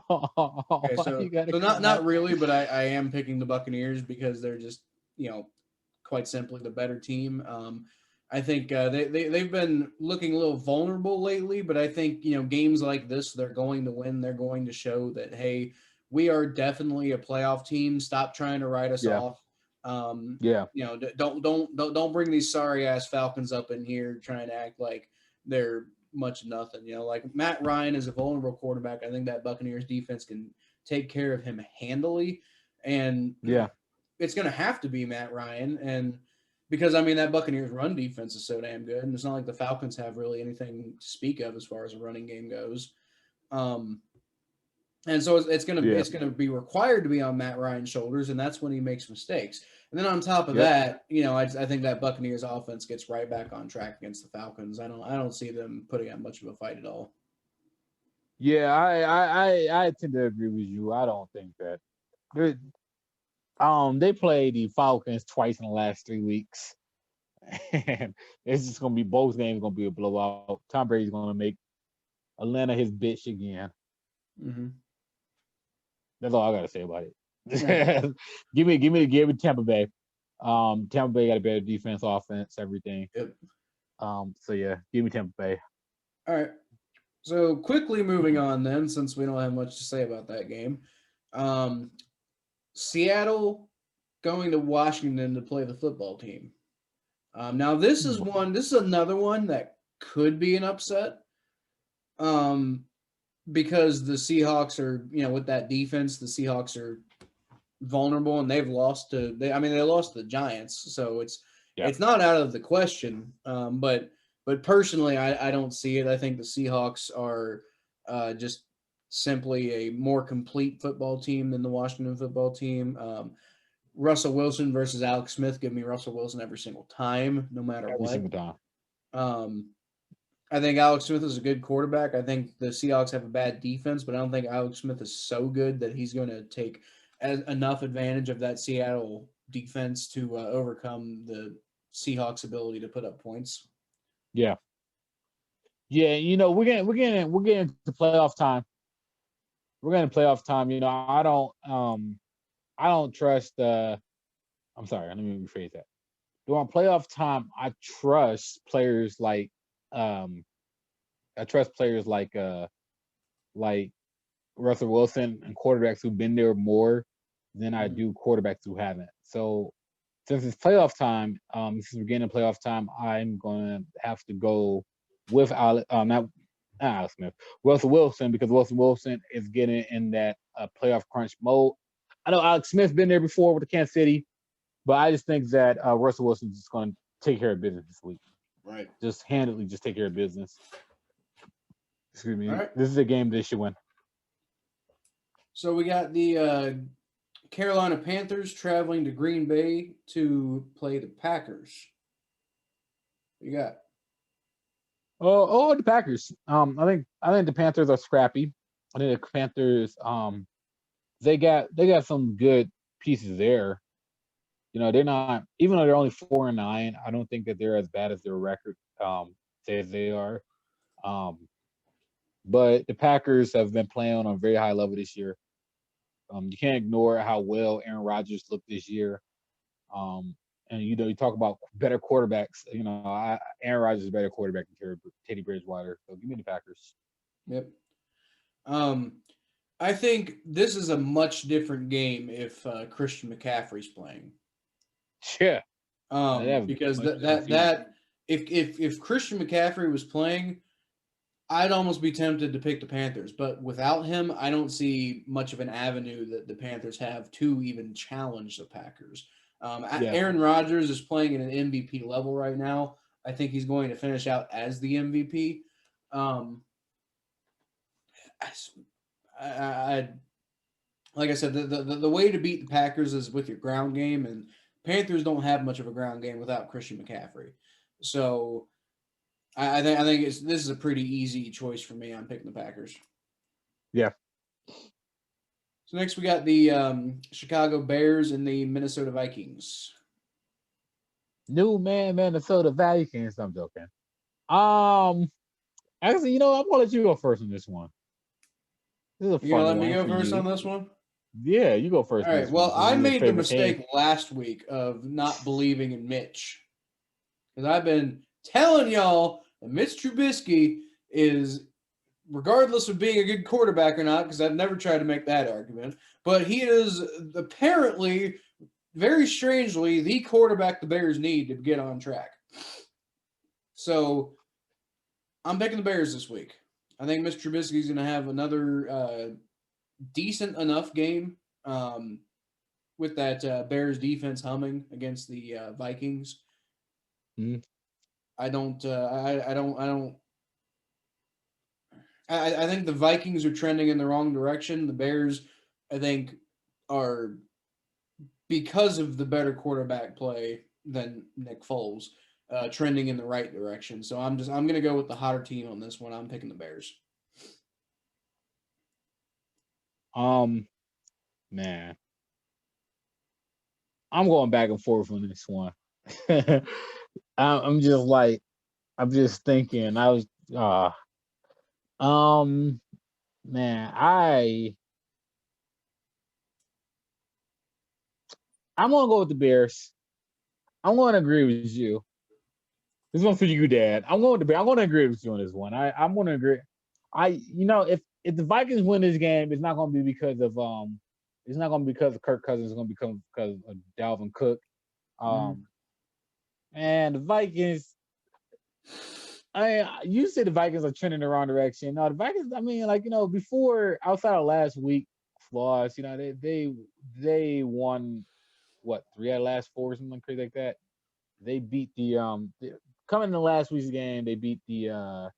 Why you gotta so come not out? really, but I am picking the Buccaneers because they're just quite simply the better team. I think they've been looking a little vulnerable lately, but I think games like this they're going to win. They're going to show that hey, we are definitely a playoff team. Stop trying to write us Yeah, off. yeah, Don't bring these sorry ass Falcons up in here trying to act like they're much nothing. Like Matt Ryan is a vulnerable quarterback. I think that Buccaneers defense can take care of him handily, and yeah, it's going to have to be Matt Ryan. And because I mean that Buccaneers run defense is so damn good, and it's not like the Falcons have really anything to speak of as far as a running game goes. And so it's yeah, gonna be required to be on Matt Ryan's shoulders, and that's when he makes mistakes. And then on top of yep. that, I think that Buccaneers offense gets right back on track against the Falcons. I don't see them putting up much of a fight at all. Yeah, I tend to agree with you. I don't think that they played the Falcons twice in the last 3 weeks. And it's just gonna be both games gonna be a blowout. Tom Brady's gonna make Atlanta his bitch again. Mm-hmm. That's all I gotta say about it. Yeah. give me Tampa Bay. Tampa Bay got a better defense, offense, everything. Yep. So yeah, give me Tampa Bay. All right. So quickly moving on then, since we don't have much to say about that game. Seattle going to Washington to play the football team. Now this is another one that could be an upset. Because the Seahawks are, with that defense, the Seahawks are vulnerable and they've lost to they lost to the Giants, so it's not out of the question. But personally I don't see it. I think the Seahawks are just simply a more complete football team than the Washington football team. Russell Wilson versus Alex Smith. Give me Russell Wilson every single time, no matter Every what. single time. I think Alex Smith is a good quarterback. I think the Seahawks have a bad defense, but I don't think Alex Smith is so good that he's going to take enough advantage of that Seattle defense to overcome the Seahawks' ability to put up points. Yeah. Yeah, we're getting to playoff time. We're getting to playoff time. I don't trust I'm sorry, let me rephrase that. During playoff time, I trust players like Russell Wilson and quarterbacks who've been there more than I do quarterbacks who haven't. So since it's playoff time, since we're getting playoff time, I'm gonna have to go with not Alex Smith, Russell Wilson, because Russell Wilson is getting in that playoff crunch mode. I know Alex Smith's been there before with the Kansas City, but I just think that Russell Wilson's just going to take care of business this week. Right. Just handedly, just take care of business. Excuse me. Right. This is a game they should win. So we got the Carolina Panthers traveling to Green Bay to play the Packers. What you got? The Packers. I think the Panthers are scrappy. I think the Panthers. They got some good pieces there. You know, they're not, even though they're only 4-9. I don't think that they're as bad as their record says they are. But the Packers have been playing on a very high level this year. You can't ignore how well Aaron Rodgers looked this year. And you know, you talk about better quarterbacks. You know, Aaron Rodgers is a better quarterback than Teddy Bridgewater. So give me the Packers. Yep. I think this is a much different game if Christian McCaffrey's playing. Yeah. Because if Christian McCaffrey was playing, I'd almost be tempted to pick the Panthers. But without him, I don't see much of an avenue that the Panthers have to even challenge the Packers. Aaron Rodgers is playing at an MVP level right now. I think he's going to finish out as the MVP. Like I said, the way to beat the Packers is with your ground game, and Panthers don't have much of a ground game without Christian McCaffrey. So I think this is a pretty easy choice for me. I'm picking the Packers. Yeah. So next we got the Chicago Bears and the Minnesota Vikings. Minnesota Vikings. I'm joking. Actually, you know, I'm gonna let you go first on this one. This is a fun one. You gonna let me go first on this one? Yeah, you go first. All right. Well, I made the mistake last week of not believing in Mitch, because I've been telling y'all that Mitch Trubisky is, regardless of being a good quarterback or not, because I've never tried to make that argument, but he is apparently, very strangely, the quarterback the Bears need to get on track. So I'm picking the Bears this week. I think Mr. Trubisky is going to have another decent enough game with that Bears defense humming against the Vikings. Mm-hmm. I think the Vikings are trending in the wrong direction. The Bears, I think, are, because of the better quarterback play than Nick Foles, trending in the right direction. So I'm going to go with the hotter team on this one. I'm picking the Bears. Man, I'm going back and forth on this one. I'm just thinking. Man, I'm gonna go with the Bears. I'm going to agree with you. This one's for you, Dad. I'm going to agree with you on this one. I'm going to agree. If the Vikings win this game, it's not going to be because of Kirk Cousins. It's going to become because of Dalvin Cook. And the Vikings. You said the Vikings are trending in the wrong direction. No, the Vikings. I mean, before, outside of last week flaws, they won what, 3 out of the last 4 or something crazy like that. They beat coming in the last week's game. They beat the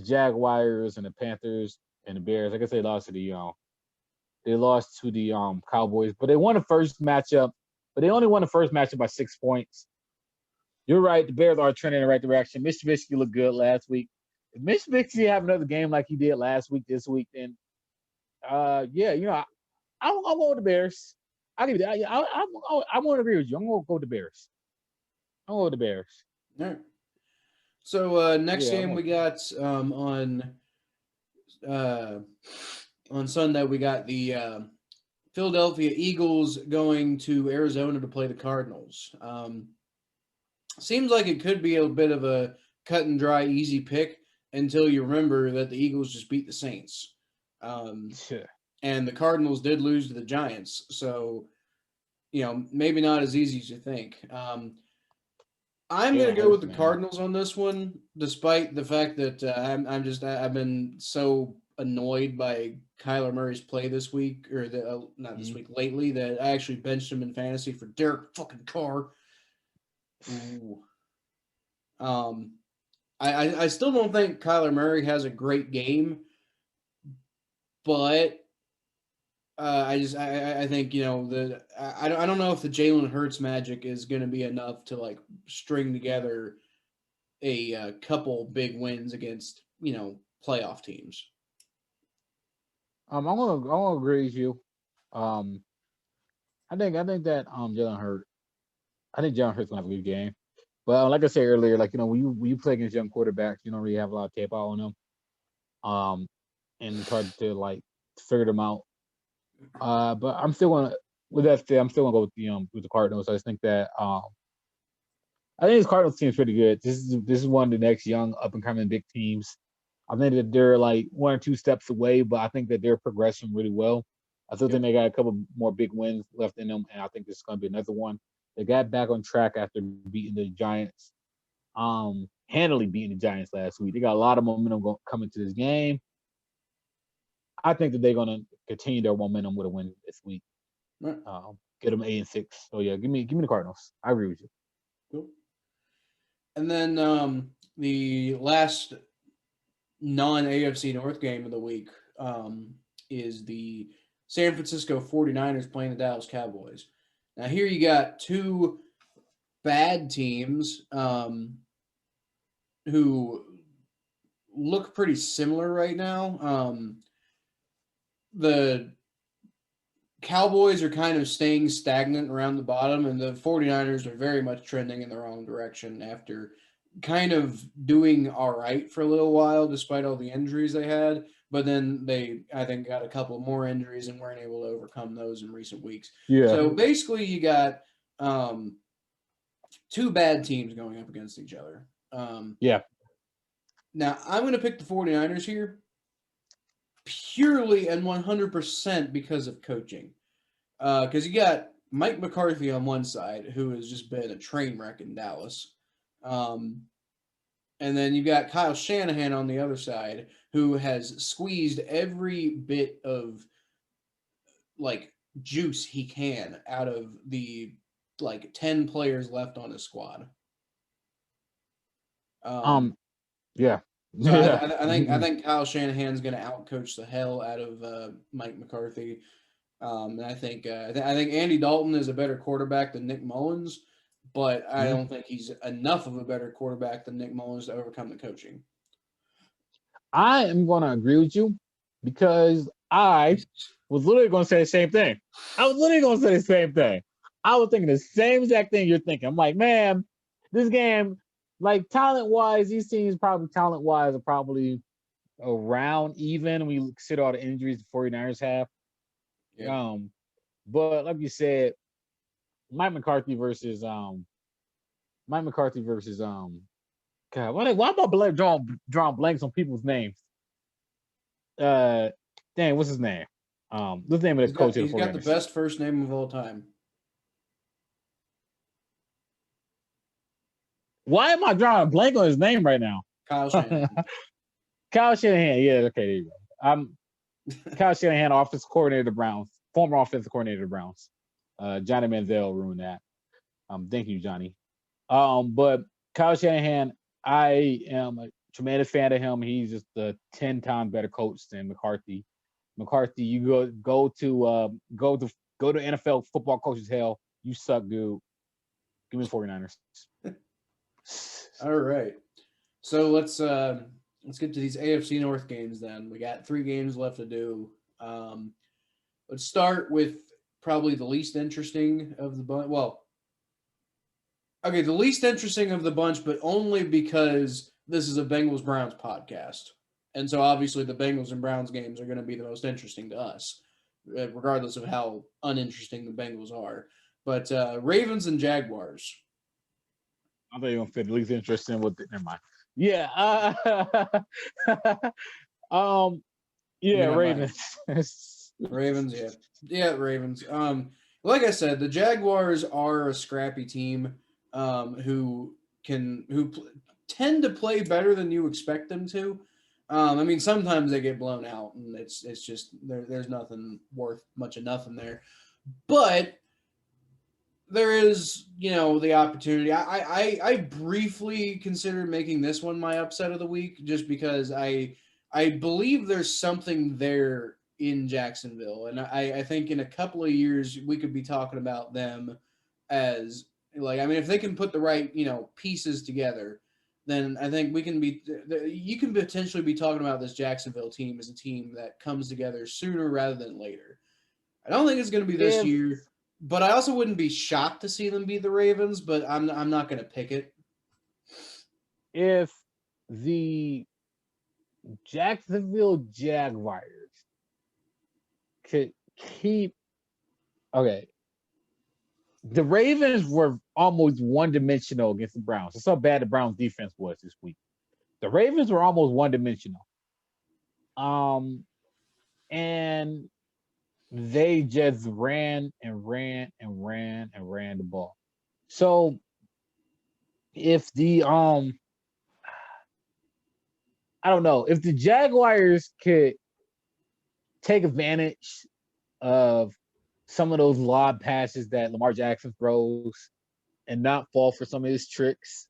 Jaguars and the Panthers and the Bears. I guess they lost to the Cowboys, but they won the first matchup. But they only won the first matchup by 6 points. You're right. The Bears are trending in the right direction. Mitch Trubisky looked good last week. If Mitch Trubisky have another game like he did last week, this week, then I'm going with the Bears. I'll give you that. I'm going to agree with you. I'm going to go with the Bears. I'm going with the Bears. All right. So next game we got on Sunday, we got the Philadelphia Eagles going to Arizona to play the Cardinals. Seems like it could be a bit of a cut and dry, easy pick until you remember that the Eagles just beat the Saints. And the Cardinals did lose to the Giants. So maybe not as easy as you think. I'm going Jalen to go with Hurts, the man. Cardinals on this one, despite the fact that I've been so annoyed by Kyler Murray's play this week, or not this Mhm. week, lately, that I actually benched him in fantasy for Derek fucking Carr. Ooh. Um, I still don't think Kyler Murray has a great game, but I think I don't know if the Jalen Hurts magic is going to be enough to like string together a couple big wins against playoff teams. I'm gonna agree with you. Um, I think that I think Jalen Hurts gonna have a good game. But like I said earlier, like when you play against young quarterbacks, you don't really have a lot of tape out on them. And it's hard to like figure them out. But I'm still gonna with that said, I'm still gonna go with the Cardinals. I just think that I think this Cardinals team is pretty good. This is one of the next young up and coming big teams. I think that they're like one or two steps away, but I think that they're progressing really well. I still think Yep. they got a couple more big wins left in them, and I think this is going to be another one. They got back on track after beating the Giants, handily beating the Giants last week. They got a lot of momentum coming to this game. I think that they're going to continue their momentum with a win this week. Right. Get them 8-6. So yeah, give me the Cardinals. I agree with you. Cool. And then the last non-AFC North game of the week is the San Francisco 49ers playing the Dallas Cowboys. Now here you got two bad teams who look pretty similar right now. The Cowboys are kind of staying stagnant around the bottom, and the 49ers are very much trending in the wrong direction after kind of doing all right for a little while, despite all the injuries they had. But then they, I think, got a couple more injuries and weren't able to overcome those in recent weeks. Yeah. So basically, you got two bad teams going up against each other. Yeah. Now, I'm going to pick the 49ers here purely and 100% because of coaching. Because you got Mike McCarthy on one side, who has just been a train wreck in Dallas. And then you got Kyle Shanahan on the other side, who has squeezed every bit of like juice he can out of the like 10 players left on his squad. Yeah. So Yeah. I think Kyle Shanahan's going to outcoach the hell out of Mike McCarthy. And I think Andy Dalton is a better quarterback than Nick Mullins, but I don't think he's enough of a better quarterback than Nick Mullins to overcome the coaching. I am going to agree with you because I was literally going to say the same thing. I was thinking the same exact thing you're thinking. I'm like, man, this game, like talent-wise, these teams probably talent-wise are probably around even when you consider all the injuries the 49ers have. Yeah. But like you said, Mike McCarthy versus God, why am I drawing blanks on people's names? Dang, what's his name? What's the name of the coach of the 49ers? He's got the best first name of all time. Why am I drawing a blank on his name right now? Kyle Shanahan. Kyle Shanahan. Yeah, okay, there you go. Kyle Shanahan, offensive coordinator of the Browns, former offensive coordinator of the Browns. Johnny Manziel ruined that. Thank you, Johnny. But Kyle Shanahan, I am a tremendous fan of him. He's just a 10 times better coach than McCarthy. McCarthy, you go to NFL football coaches hell. You suck, dude. Give me the 49ers. All right. So let's get to these AFC North games then. We got 3 games left to do. Let's start with probably the least interesting of the bunch. Well, okay, the least interesting of the bunch, but only because this is a Bengals-Browns podcast. And so obviously the Bengals and Browns games are going to be the most interesting to us, regardless of how uninteresting the Bengals are. But Ravens and Jaguars. I thought you were going to fit the least interesting with it. Never mind. Yeah. Yeah, Ravens. Ravens, yeah. Yeah, Ravens. Like I said, the Jaguars are a scrappy team who tend to play better than you expect them to. I mean, sometimes they get blown out, and it's just there's nothing worth much of nothing there. But there is, the opportunity. I briefly considered making this one my upset of the week just because I believe there's something there in Jacksonville, and I think in a couple of years we could be talking about them as like, I mean, if they can put the right pieces together, then I think we can be you can potentially be talking about this Jacksonville team as a team that comes together sooner rather than later. I don't think it's going to be this If year, but I also wouldn't be shocked to see them beat the Ravens. But I'm not going to pick it. if the Jacksonville Jaguars could keep okay, the Ravens were almost one-dimensional against the Browns. That's how bad the Browns defense was this week. The Ravens were almost one-dimensional. And they just ran and ran and ran and ran the ball. So if the I don't know, if the Jaguars could take advantage of some of those lob passes that Lamar Jackson throws and not fall for some of his tricks,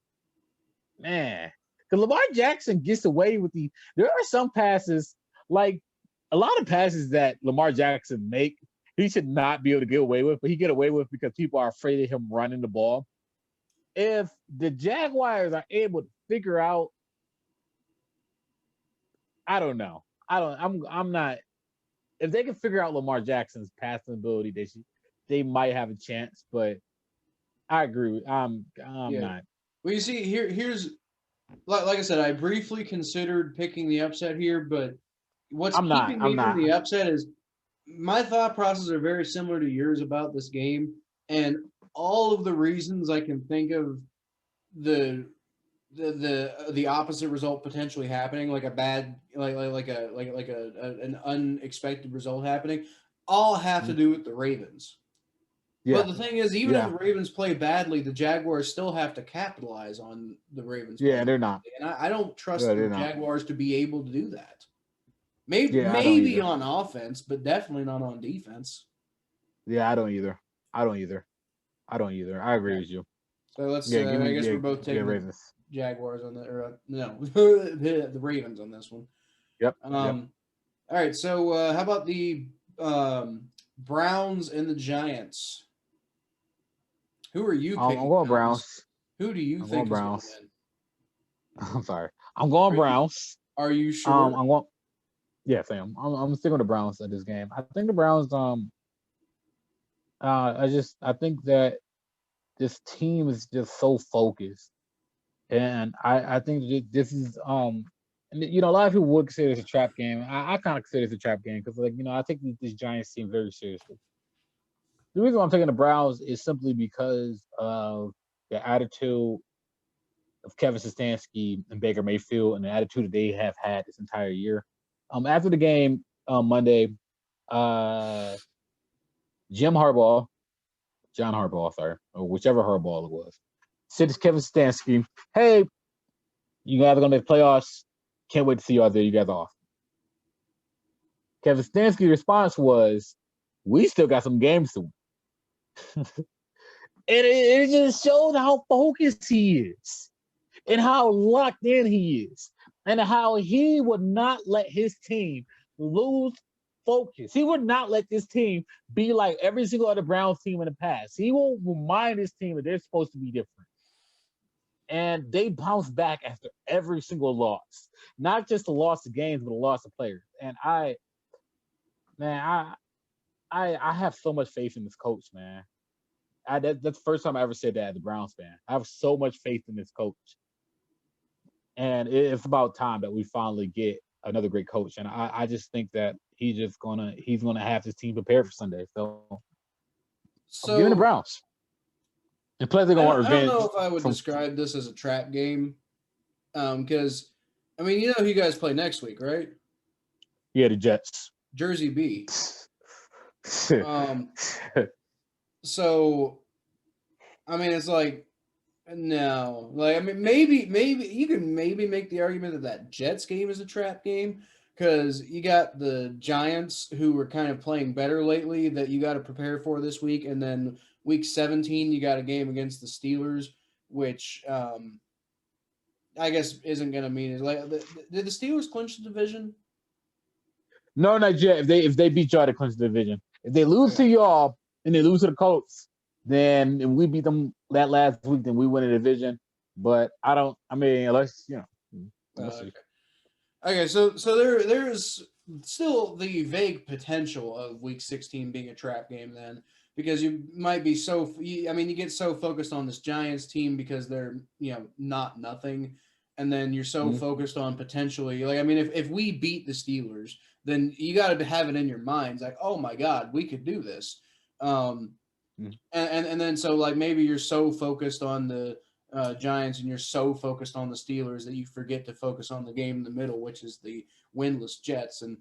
man. Because Lamar Jackson gets away with there are some passes, like a lot of passes that Lamar Jackson make, he should not be able to get away with, but he get away with because people are afraid of him running the ball. If the Jaguars are able to figure out, I don't know. I'm not. If they can figure out Lamar Jackson's passing ability, they might have a chance. But I agree. I'm not. Well, you see, here's like I said, I briefly considered picking the upset here, but what's keeping me from the upset is my thought processes are very similar to yours about this game, and all of the reasons I can think of the opposite result potentially happening, like a bad an unexpected result happening, all have to do with the Ravens. Yeah. But the thing is, even if the Ravens play badly, the Jaguars still have to capitalize on the Ravens. Yeah, they're not. And I don't trust the Jaguars to be able to do that. Maybe on offense, but definitely not on defense. Yeah, I don't either. I agree with you. So let's. I guess we're both taking Ravens. Jaguars on the Ravens on this one. Yep. All right. So how about the Browns and the Giants? Who are you picking? I'm going Browns. Who do you think is Browns? I'm sorry. I'm going Browns. Are you sure? I'm going. Yeah, Sam. I'm sticking with the Browns at this game. I think the Browns. I think that this team is just so focused, and I think that this is a lot of people would consider this a trap game. I kind of consider this a trap game because I take this Giants team very seriously. The reason why I'm taking the Browns is simply because of the attitude of Kevin Stefanski and Baker Mayfield and the attitude that they have had this entire year. After the game Monday, John Harbaugh, or whichever Harbaugh it was, said to Kevin Stefanski, "Hey, you guys are going to the playoffs. Can't wait to see you out there. You guys are awesome." Kevin Stefanski's response was, "We still got some games to win." And it just shows how focused he is and how locked in he is and how he would not let his team lose focus. He would not let this team be like every single other Browns team in the past. He will remind his team that they're supposed to be different. And they bounce back after every single loss, not just the loss of games, but the loss of players. And I have so much faith in this coach, man. That's the first time I ever said that as a Browns fan. I have so much faith in this coach. And it's about time that we finally get another great coach. And I just think that he's gonna have his team prepared for Sunday. So I'm giving the Browns. And plus they're gonna want revenge. I don't know if I would describe this as a trap game. Because I mean, who you guys play next week, right? Yeah, the Jets. Jersey B. So, I mean, it's like no, like I mean, maybe you can maybe make the argument that that Jets game is a trap game because you got the Giants who were kind of playing better lately that you got to prepare for this week, and then week 17 you got a game against the Steelers, which I guess isn't going to mean it. Like, did the Steelers clinch the division? No, not yet. If they beat y'all to clinch the division, if they lose to y'all and they lose to the Colts, then and we beat them that last week, then we win the division. But I don't. I mean, unless let's see. Okay, so there's still the vague potential of Week 16 being a trap game then, because you might be I mean, you get so focused on this Giants team because they're not nothing, and then you're so focused on potentially like I mean, if we beat the Steelers, then you got to have it in your minds like, oh my God, we could do this, and then so like maybe you're so focused on the Giants and you're so focused on the Steelers that you forget to focus on the game in the middle, which is the winless Jets, and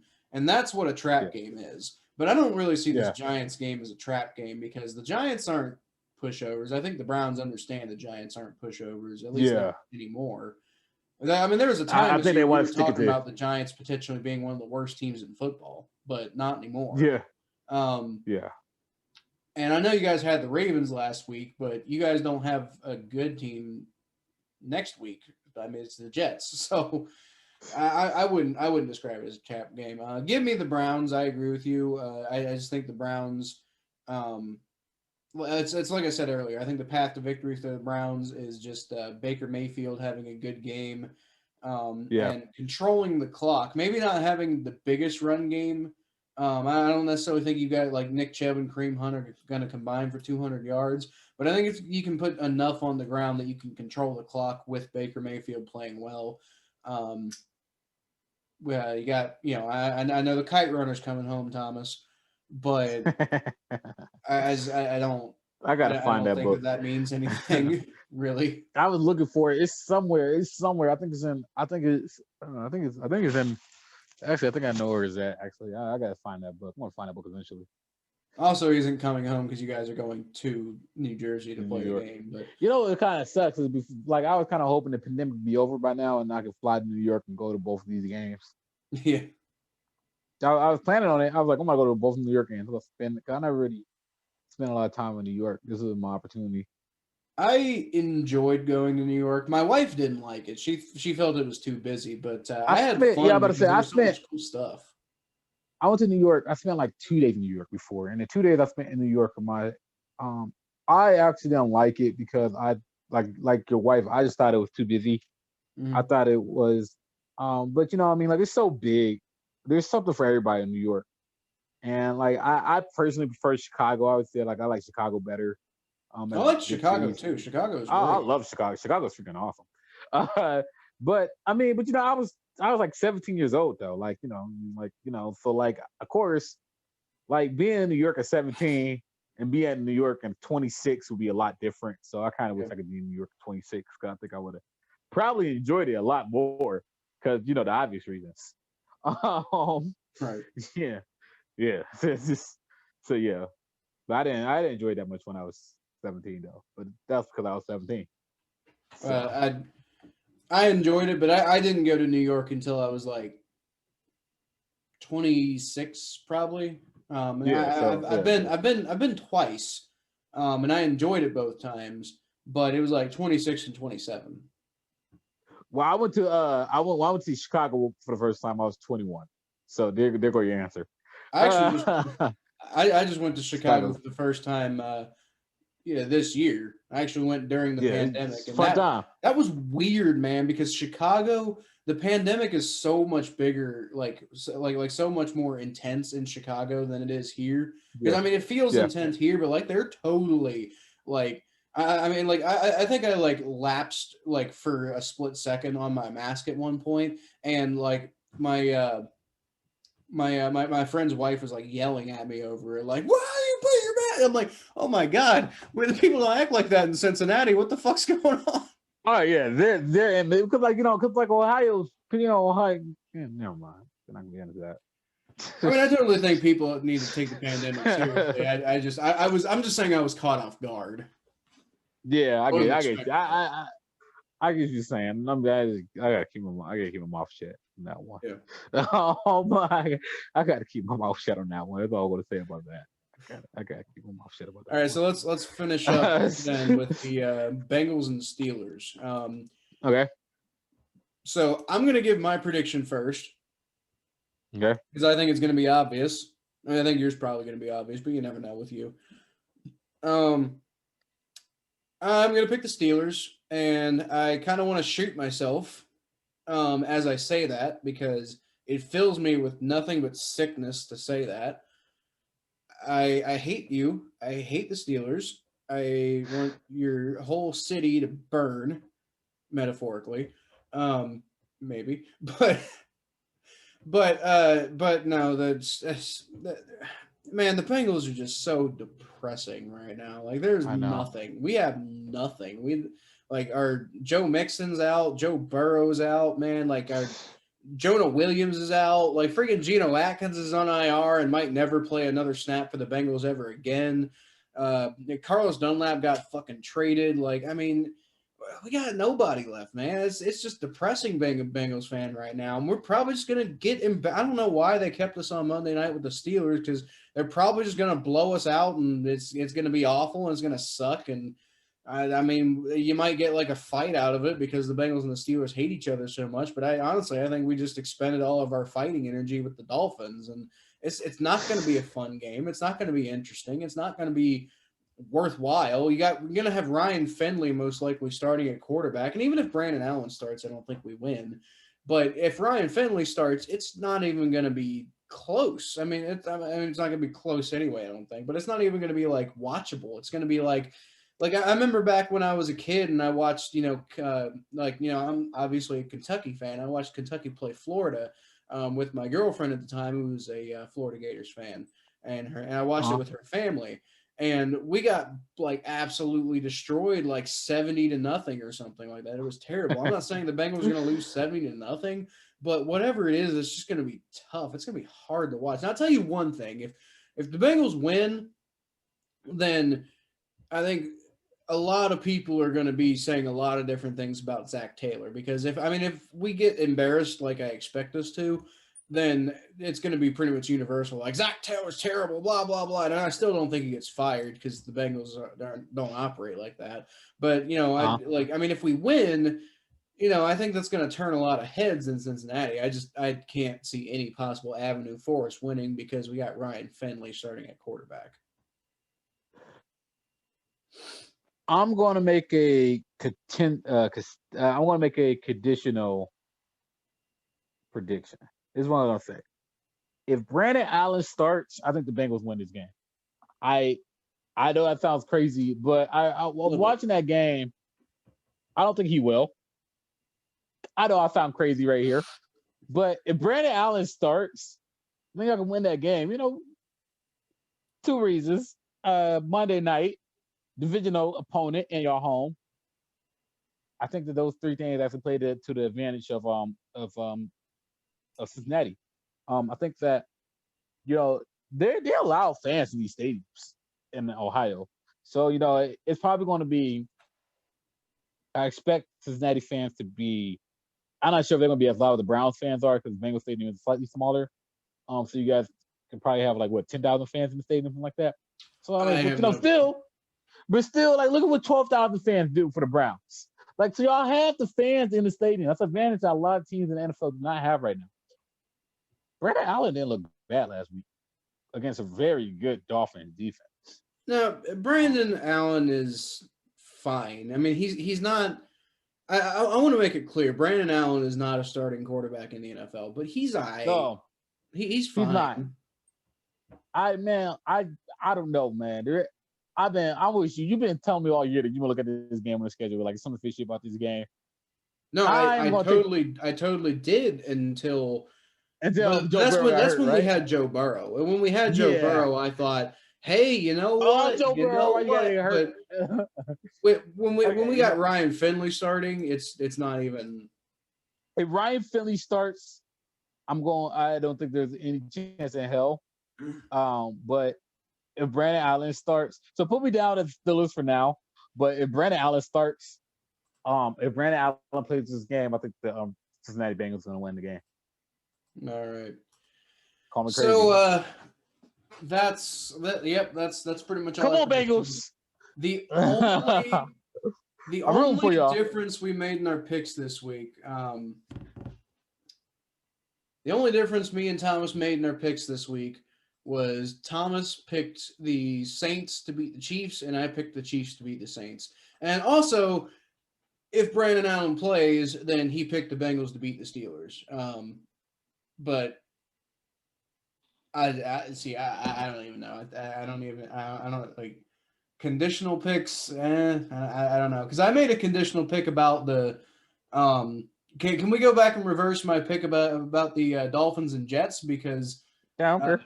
that's what a trap game is. But I don't really see this Giants game as a trap game because the Giants aren't pushovers. I think the Browns understand the Giants aren't pushovers, at least not anymore. I mean, there was a time I think they want to stick talking about the Giants potentially being one of the worst teams in football, but not anymore. Yeah. And I know you guys had the Ravens last week, but you guys don't have a good team next week. I mean, it's the Jets, so I wouldn't describe it as a trap game. Give me the Browns. I agree with you. I just think the Browns. It's like I said earlier. I think the path to victory for the Browns is just Baker Mayfield having a good game, and controlling the clock. Maybe not having the biggest run game. I don't necessarily think you got like Nick Chubb and Kareem Hunt are going to combine for 200 yards, but I think if you can put enough on the ground that you can control the clock with Baker Mayfield playing well. Well, you got I know the kite runner's coming home, Thomas, but I don't. I gotta find that book. That means anything really. I was looking for it. It's somewhere. I think it's in. I think it's in. Actually, I think I know where it's at. Actually, I gotta find that book. I'm gonna find that book eventually. Also, he isn't coming home because you guys are going to New Jersey to play the game. But it kind of sucks. Like I was kind of hoping the pandemic would be over by now and I could fly to New York and go to both of these games. Yeah, I was planning on it. I was like, I'm gonna go to both New York games. I never really spent a lot of time in New York. This is my opportunity. I enjoyed going to New York. My wife didn't like it. She felt it was too busy, but I had fun. Yeah, but I spent so much cool stuff. I went to New York. I spent like 2 days in New York before, and the 2 days I spent in New York I actually didn't like it because I like your wife. I just thought it was too busy. I thought it was, but I mean, like it's so big. There's something for everybody in New York, and like I personally prefer Chicago. I would say like I like Chicago better. I like Chicago too. Chicago is great. I love Chicago. Chicago's freaking awesome. But I mean, I was like 17 years old though. So like of course, like being in New York at 17 and being in New York at 26 would be a lot different. So I kind of wish I could be in New York at 26 because I think I would have probably enjoyed it a lot more because the obvious reasons. Right. Yeah. So yeah, but I didn't enjoy it that much when I was 17 though. But that's because I was 17. So. I enjoyed it, but I didn't go to New York until I was like 26, probably. I've been twice, and I enjoyed it both times. But it was like 26 and 27. Well, I went to Chicago for the first time. I was 21. So there go your answer. I actually I just went to Chicago for the first time. This year. I actually went during the pandemic, and that was weird, man. Because Chicago, the pandemic is so much bigger, like so much more intense in Chicago than it is here. Because I mean, it feels intense here, but like they're totally like. I mean, like I think I like lapsed like for a split second on my mask at one point, and like my friend's wife was like yelling at me over it, like, "Why are you put your mask?" I'm like, "Oh my God, where the people don't act like that in Cincinnati? What the fuck's going on?" Oh yeah, they're because like Ohio, Ohio. Yeah, never mind. We're not gonna get into that. I mean, I totally think people need to take the pandemic seriously. I'm just saying I was caught off guard. Yeah, I Wasn't get expecting you. that. I get you saying. I gotta keep my mouth shut on that one. Yeah. Oh my! I gotta keep my mouth shut on that one. That's all I'm gonna say about that. I gotta keep my mouth shut about that. All right, so let's finish up then with the Bengals and Steelers. Okay. So I'm gonna give my prediction first. Okay. Because I think it's going to be obvious. I mean, I think yours probably going to be obvious, but you never know with you. I'm going to pick the Steelers, and I kind of want to shoot myself as I say that because it fills me with nothing but sickness to say that. I hate you. I hate the Steelers. I want your whole city to burn, metaphorically, maybe, but no, man, the Bengals are just so depressing right now. Like there's nothing. We have nothing. We like our Joe Mixon's out, Joe Burrow's out, man. Like our Jonah Williams is out. Like freaking Geno Atkins is on IR and might never play another snap for the Bengals ever again. Carlos Dunlap got fucking traded. Like, I mean, we got nobody left, man. It's just depressing being a Bengals fan right now. And we're probably just going to get in. I don't know why they kept us on Monday night with the Steelers because they're probably just going to blow us out and it's going to be awful and it's going to suck. And I mean, you might get like a fight out of it because the Bengals and the Steelers hate each other so much. But I think we just expended all of our fighting energy with the Dolphins. And it's not going to be a fun game. It's not going to be interesting. It's not going to be worthwhile. We're going to have Ryan Finley most likely starting at quarterback. And even if Brandon Allen starts, I don't think we win. But if Ryan Finley starts, it's not even going to be close. I mean, it's not going to be close anyway, I don't think. But it's not even going to be like watchable. It's going to be like I remember back when I was a kid and I watched, I'm obviously a Kentucky fan. I watched Kentucky play Florida with my girlfriend at the time, who was a Florida Gators fan, and I watched it with her family. And we got like absolutely destroyed, like 70-0 or something like that. It was terrible. I'm not saying the Bengals are going to lose 70-0, but whatever it is, it's just going to be tough. It's going to be hard to watch. And I'll tell you one thing: if the Bengals win, then I think a lot of people are going to be saying a lot of different things about Zach Taylor because if we get embarrassed like I expect us to, then it's going to be pretty much universal. Like Zach Taylor's terrible, blah blah blah. And I still don't think he gets fired because the Bengals don't operate like that. But if we win, I think that's going to turn a lot of heads in Cincinnati. I can't see any possible avenue for us winning because we got Ryan Finley starting at quarterback. I'm going to make a conditional prediction. This is what I'm going to say. If Brandon Allen starts, I think the Bengals win this game. I know that sounds crazy, but I was watching that game. I don't think he will. I know I sound crazy right here, but if Brandon Allen starts, I think I can win that game. Two reasons. Monday night, divisional opponent in your home. I think that those three things actually played to the advantage of Cincinnati. I think that they allow fans in these stadiums in Ohio, so it's probably going to be. I expect Cincinnati fans to be. I'm not sure if they're going to be as loud as the Browns fans are because the Bengals stadium is slightly smaller. So you guys can probably have 10,000 fans in the stadium, something like that. So still, like, look at what 12,000 fans do for the Browns. Like, so y'all have the fans in the stadium. That's an advantage that a lot of teams in the NFL do not have right now. Brandon Allen didn't look bad last week against a very good Dolphins defense. No, Brandon Allen is fine. I mean, he's not. I want to make it clear: Brandon Allen is not a starting quarterback in the NFL, but he's No, he's fine. He's not. I don't know, man. You've been telling me all year that you want to look at this game on the schedule, like something fishy about this game. No, I totally did until that's when we had Joe Burrow. And when we had Joe Burrow, I thought, hey, you know what? Joe Burrow, why you gotta get hurt? But when we got Ryan Finley starting, it's not even. If Ryan Finley starts, I don't think there's any chance in hell. But if Brandon Allen starts, so put me down as Steelers for now. But if Brandon Allen starts, if Brandon Allen plays this game, I think the Cincinnati Bengals are going to win the game. All right. Call me crazy. So that's pretty much all. Come on, Bengals. The I'm rooting for only y'all. difference we made in our picks this week, the only difference me and Thomas made in our picks this week was Thomas picked the Saints to beat the Chiefs, and I picked the Chiefs to beat the Saints. And also, if Brandon Allen plays, then he picked the Bengals to beat the Steelers. But I don't even know. I don't like conditional picks. I don't know, because I made a conditional pick about the. Can we go back and reverse my pick about the Dolphins and Jets, because my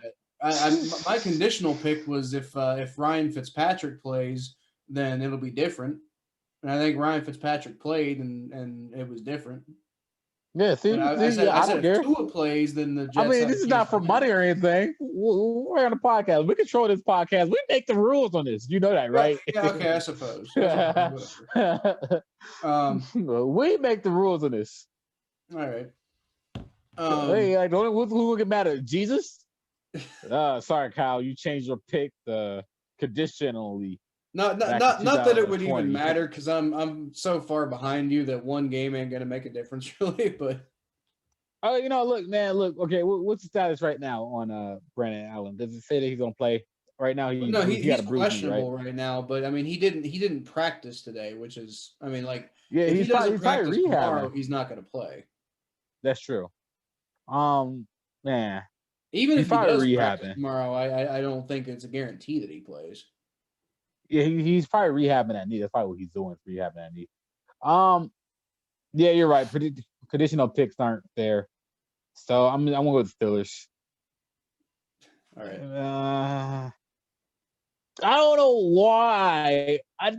conditional pick was if Ryan Fitzpatrick plays, then it'll be different. And I think Ryan Fitzpatrick played, and it was different. Yeah, I said if Tua plays, then the Jets. I mean, this is not for money or anything. We're on a podcast. We control this podcast. We make the rules on this. You know that, right? Yeah, okay, I suppose. We make the rules on this. All right. Hey, like, who will get mad at Jesus? Sorry, Kyle. You changed your pick conditionally. Not that it would even matter, because I'm so far behind you that one game ain't gonna make a difference really. But look. Okay, what's the status right now on Brandon Allen? Does it say that he's gonna play right now? He's questionable right now. But I mean, he didn't practice today, which is, I mean, like, yeah, if he's probably tomorrow, he's not gonna play. That's true. Man. Even if he does practice tomorrow, I don't think it's a guarantee that he plays. Yeah, he's probably rehabbing that knee. That's probably what he's doing, rehabbing that knee. Yeah, you're right. Conditional picks aren't there, so I'm gonna go with the Steelers. All right. I don't know why. I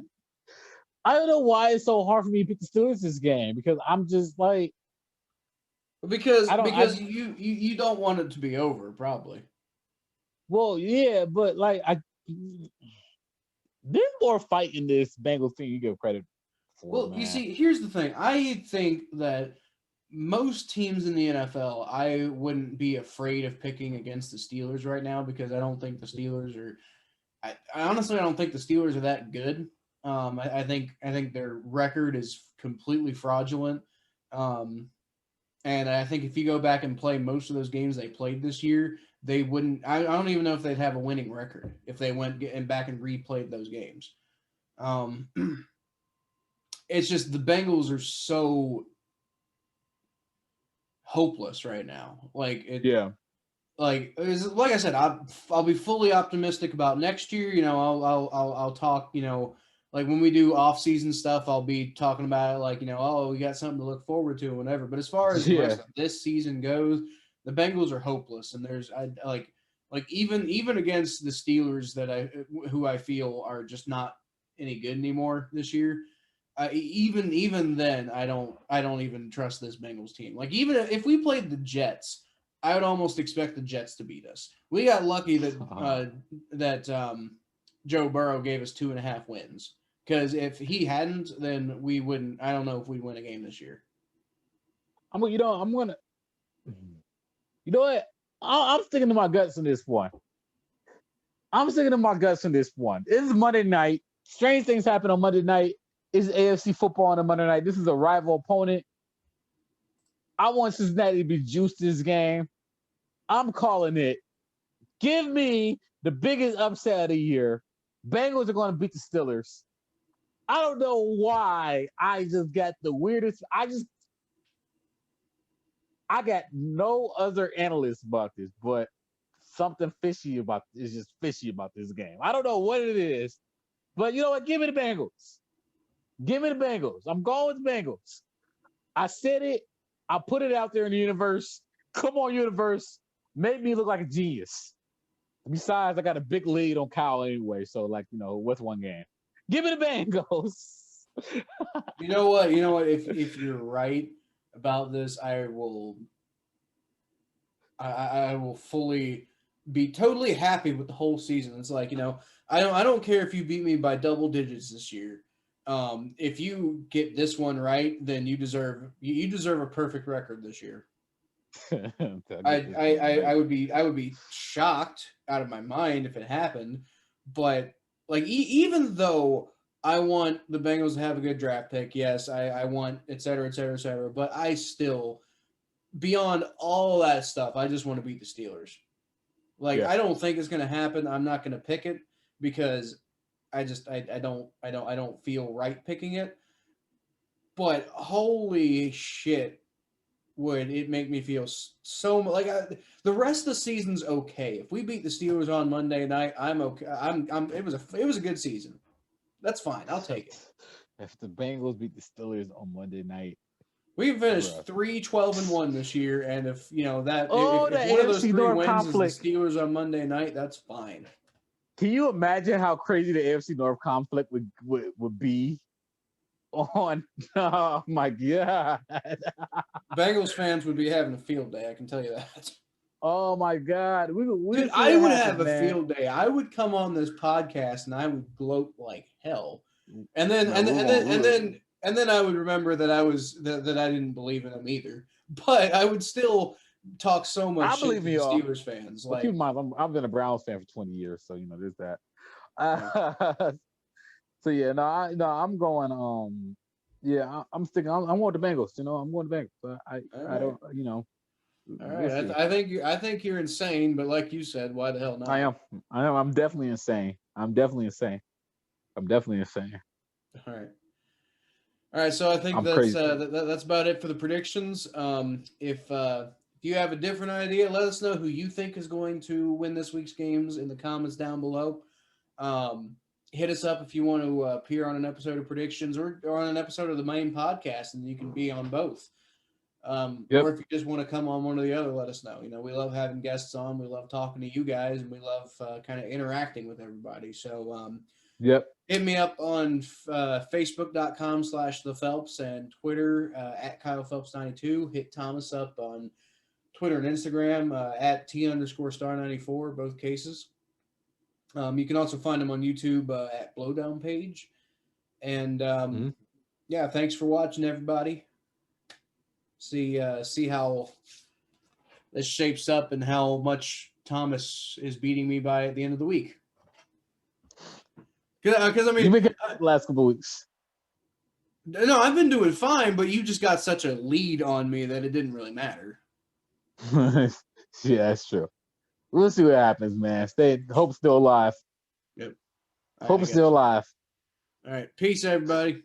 don't know why it's so hard for me to pick the Steelers this game, because I'm just like, because you don't want it to be over, probably. Well, yeah, but like there's more fight in this Bengals team you give credit for. Well, man. You see, here's the thing. I think that most teams in the NFL, I wouldn't be afraid of picking against the Steelers right now, because I don't think the Steelers are. I honestly don't think the Steelers are that good. I think their record is completely fraudulent. And I think if you go back and play most of those games they played this year, they wouldn't. I don't even know if they'd have a winning record if they went back and replayed those games. It's just the Bengals are so hopeless right now. Like I said, I'll be fully optimistic about next year. You know, I'll talk. You know, like when we do off-season stuff, I'll be talking about it. Like, you know, oh, we got something to look forward to, and whatever. But as far as the rest of this season goes, the Bengals are hopeless, and there's even against the Steelers who I feel are just not any good anymore this year. Even then, I don't even trust this Bengals team. Like, even if we played the Jets, I would almost expect the Jets to beat us. We got lucky that Joe Burrow gave us 2.5 wins, because if he hadn't, then we wouldn't. I don't know if we'd win a game this year. You know what? I'm sticking to my guts on this one. This is Monday night. Strange things happen on Monday night. It's AFC football on a Monday night. This is a rival opponent. I want Cincinnati to be juiced this game. I'm calling it. Give me the biggest upset of the year. Bengals are going to beat the Steelers. I don't know why. I just got the weirdest. I got no other analysts about this, but something fishy about this game. I don't know what it is, but you know what? Give me the Bengals. I'm going with the Bengals. I said it. I put it out there in the universe. Come on, universe. Make me look like a genius. Besides, I got a big lead on Kyle anyway, so what's one game? Give me the Bengals. You know what? If you're right about this, I will I will fully be totally happy with the whole season. It's like, I don't care if you beat me by double digits this year. If you get this one right, then you deserve a perfect record this year. I would be shocked out of my mind if it happened, but like even though I want the Bengals to have a good draft pick, yes, I want et cetera, et cetera, et cetera, but I still, beyond all that stuff, I just want to beat the Steelers. Like, Yeah. I don't think it's going to happen. I'm not going to pick it because I don't feel right picking it. But holy shit, would it make me feel so like the rest of the season's okay. If we beat the Steelers on Monday night, I'm okay. It was a good season. That's fine. I'll take it. If the Bengals beat the Steelers on Monday night, We finished 3-12-1 this year, and if if one the of those AFC three North wins conflict. is the Steelers on Monday night, that's fine. Can you imagine how crazy the AFC North conflict would be? On oh my god, Bengals fans would be having a field day. I can tell you that. oh my god, Dude, I would have a field day. I would come on this podcast and I would gloat like hell, and then I would remember that that I didn't believe in them either. But I would still talk so much shit to the Steelers fans. Like, keep in mind, I've been a Browns fan for 20 years, so there's that. So yeah, I'm going. Yeah, I'm sticking. I'm going to the Bengals. I'm going to the Bengals. But I don't. All right, I think you're insane, but like you said, why the hell not? I am. I'm definitely insane. All right. So I think that's about it for the predictions. If you have a different idea, let us know who you think is going to win this week's games in the comments down below. Hit us up if you want to appear on an episode of predictions or on an episode of the main podcast, and you can be on both. Or if you just want to come on one or the other, let us know. We love having guests on. We love talking to you guys, and we love kind of interacting with everybody. So, hit me up on Facebook.com/The Phelps and Twitter at Kyle Phelps 92. Hit Thomas up on Twitter and Instagram at T_star94, both cases. You can also find them on YouTube at Blowdown Page. And yeah, thanks for watching, everybody. See how this shapes up and how much Thomas is beating me by at the end of the week. Because I mean, you've been good the last couple of weeks. No, I've been doing fine, but you just got such a lead on me that it didn't really matter. Yeah, that's true. We'll see what happens, man. Hope's still alive. Yep. Hope is still alive. All right. Peace, everybody.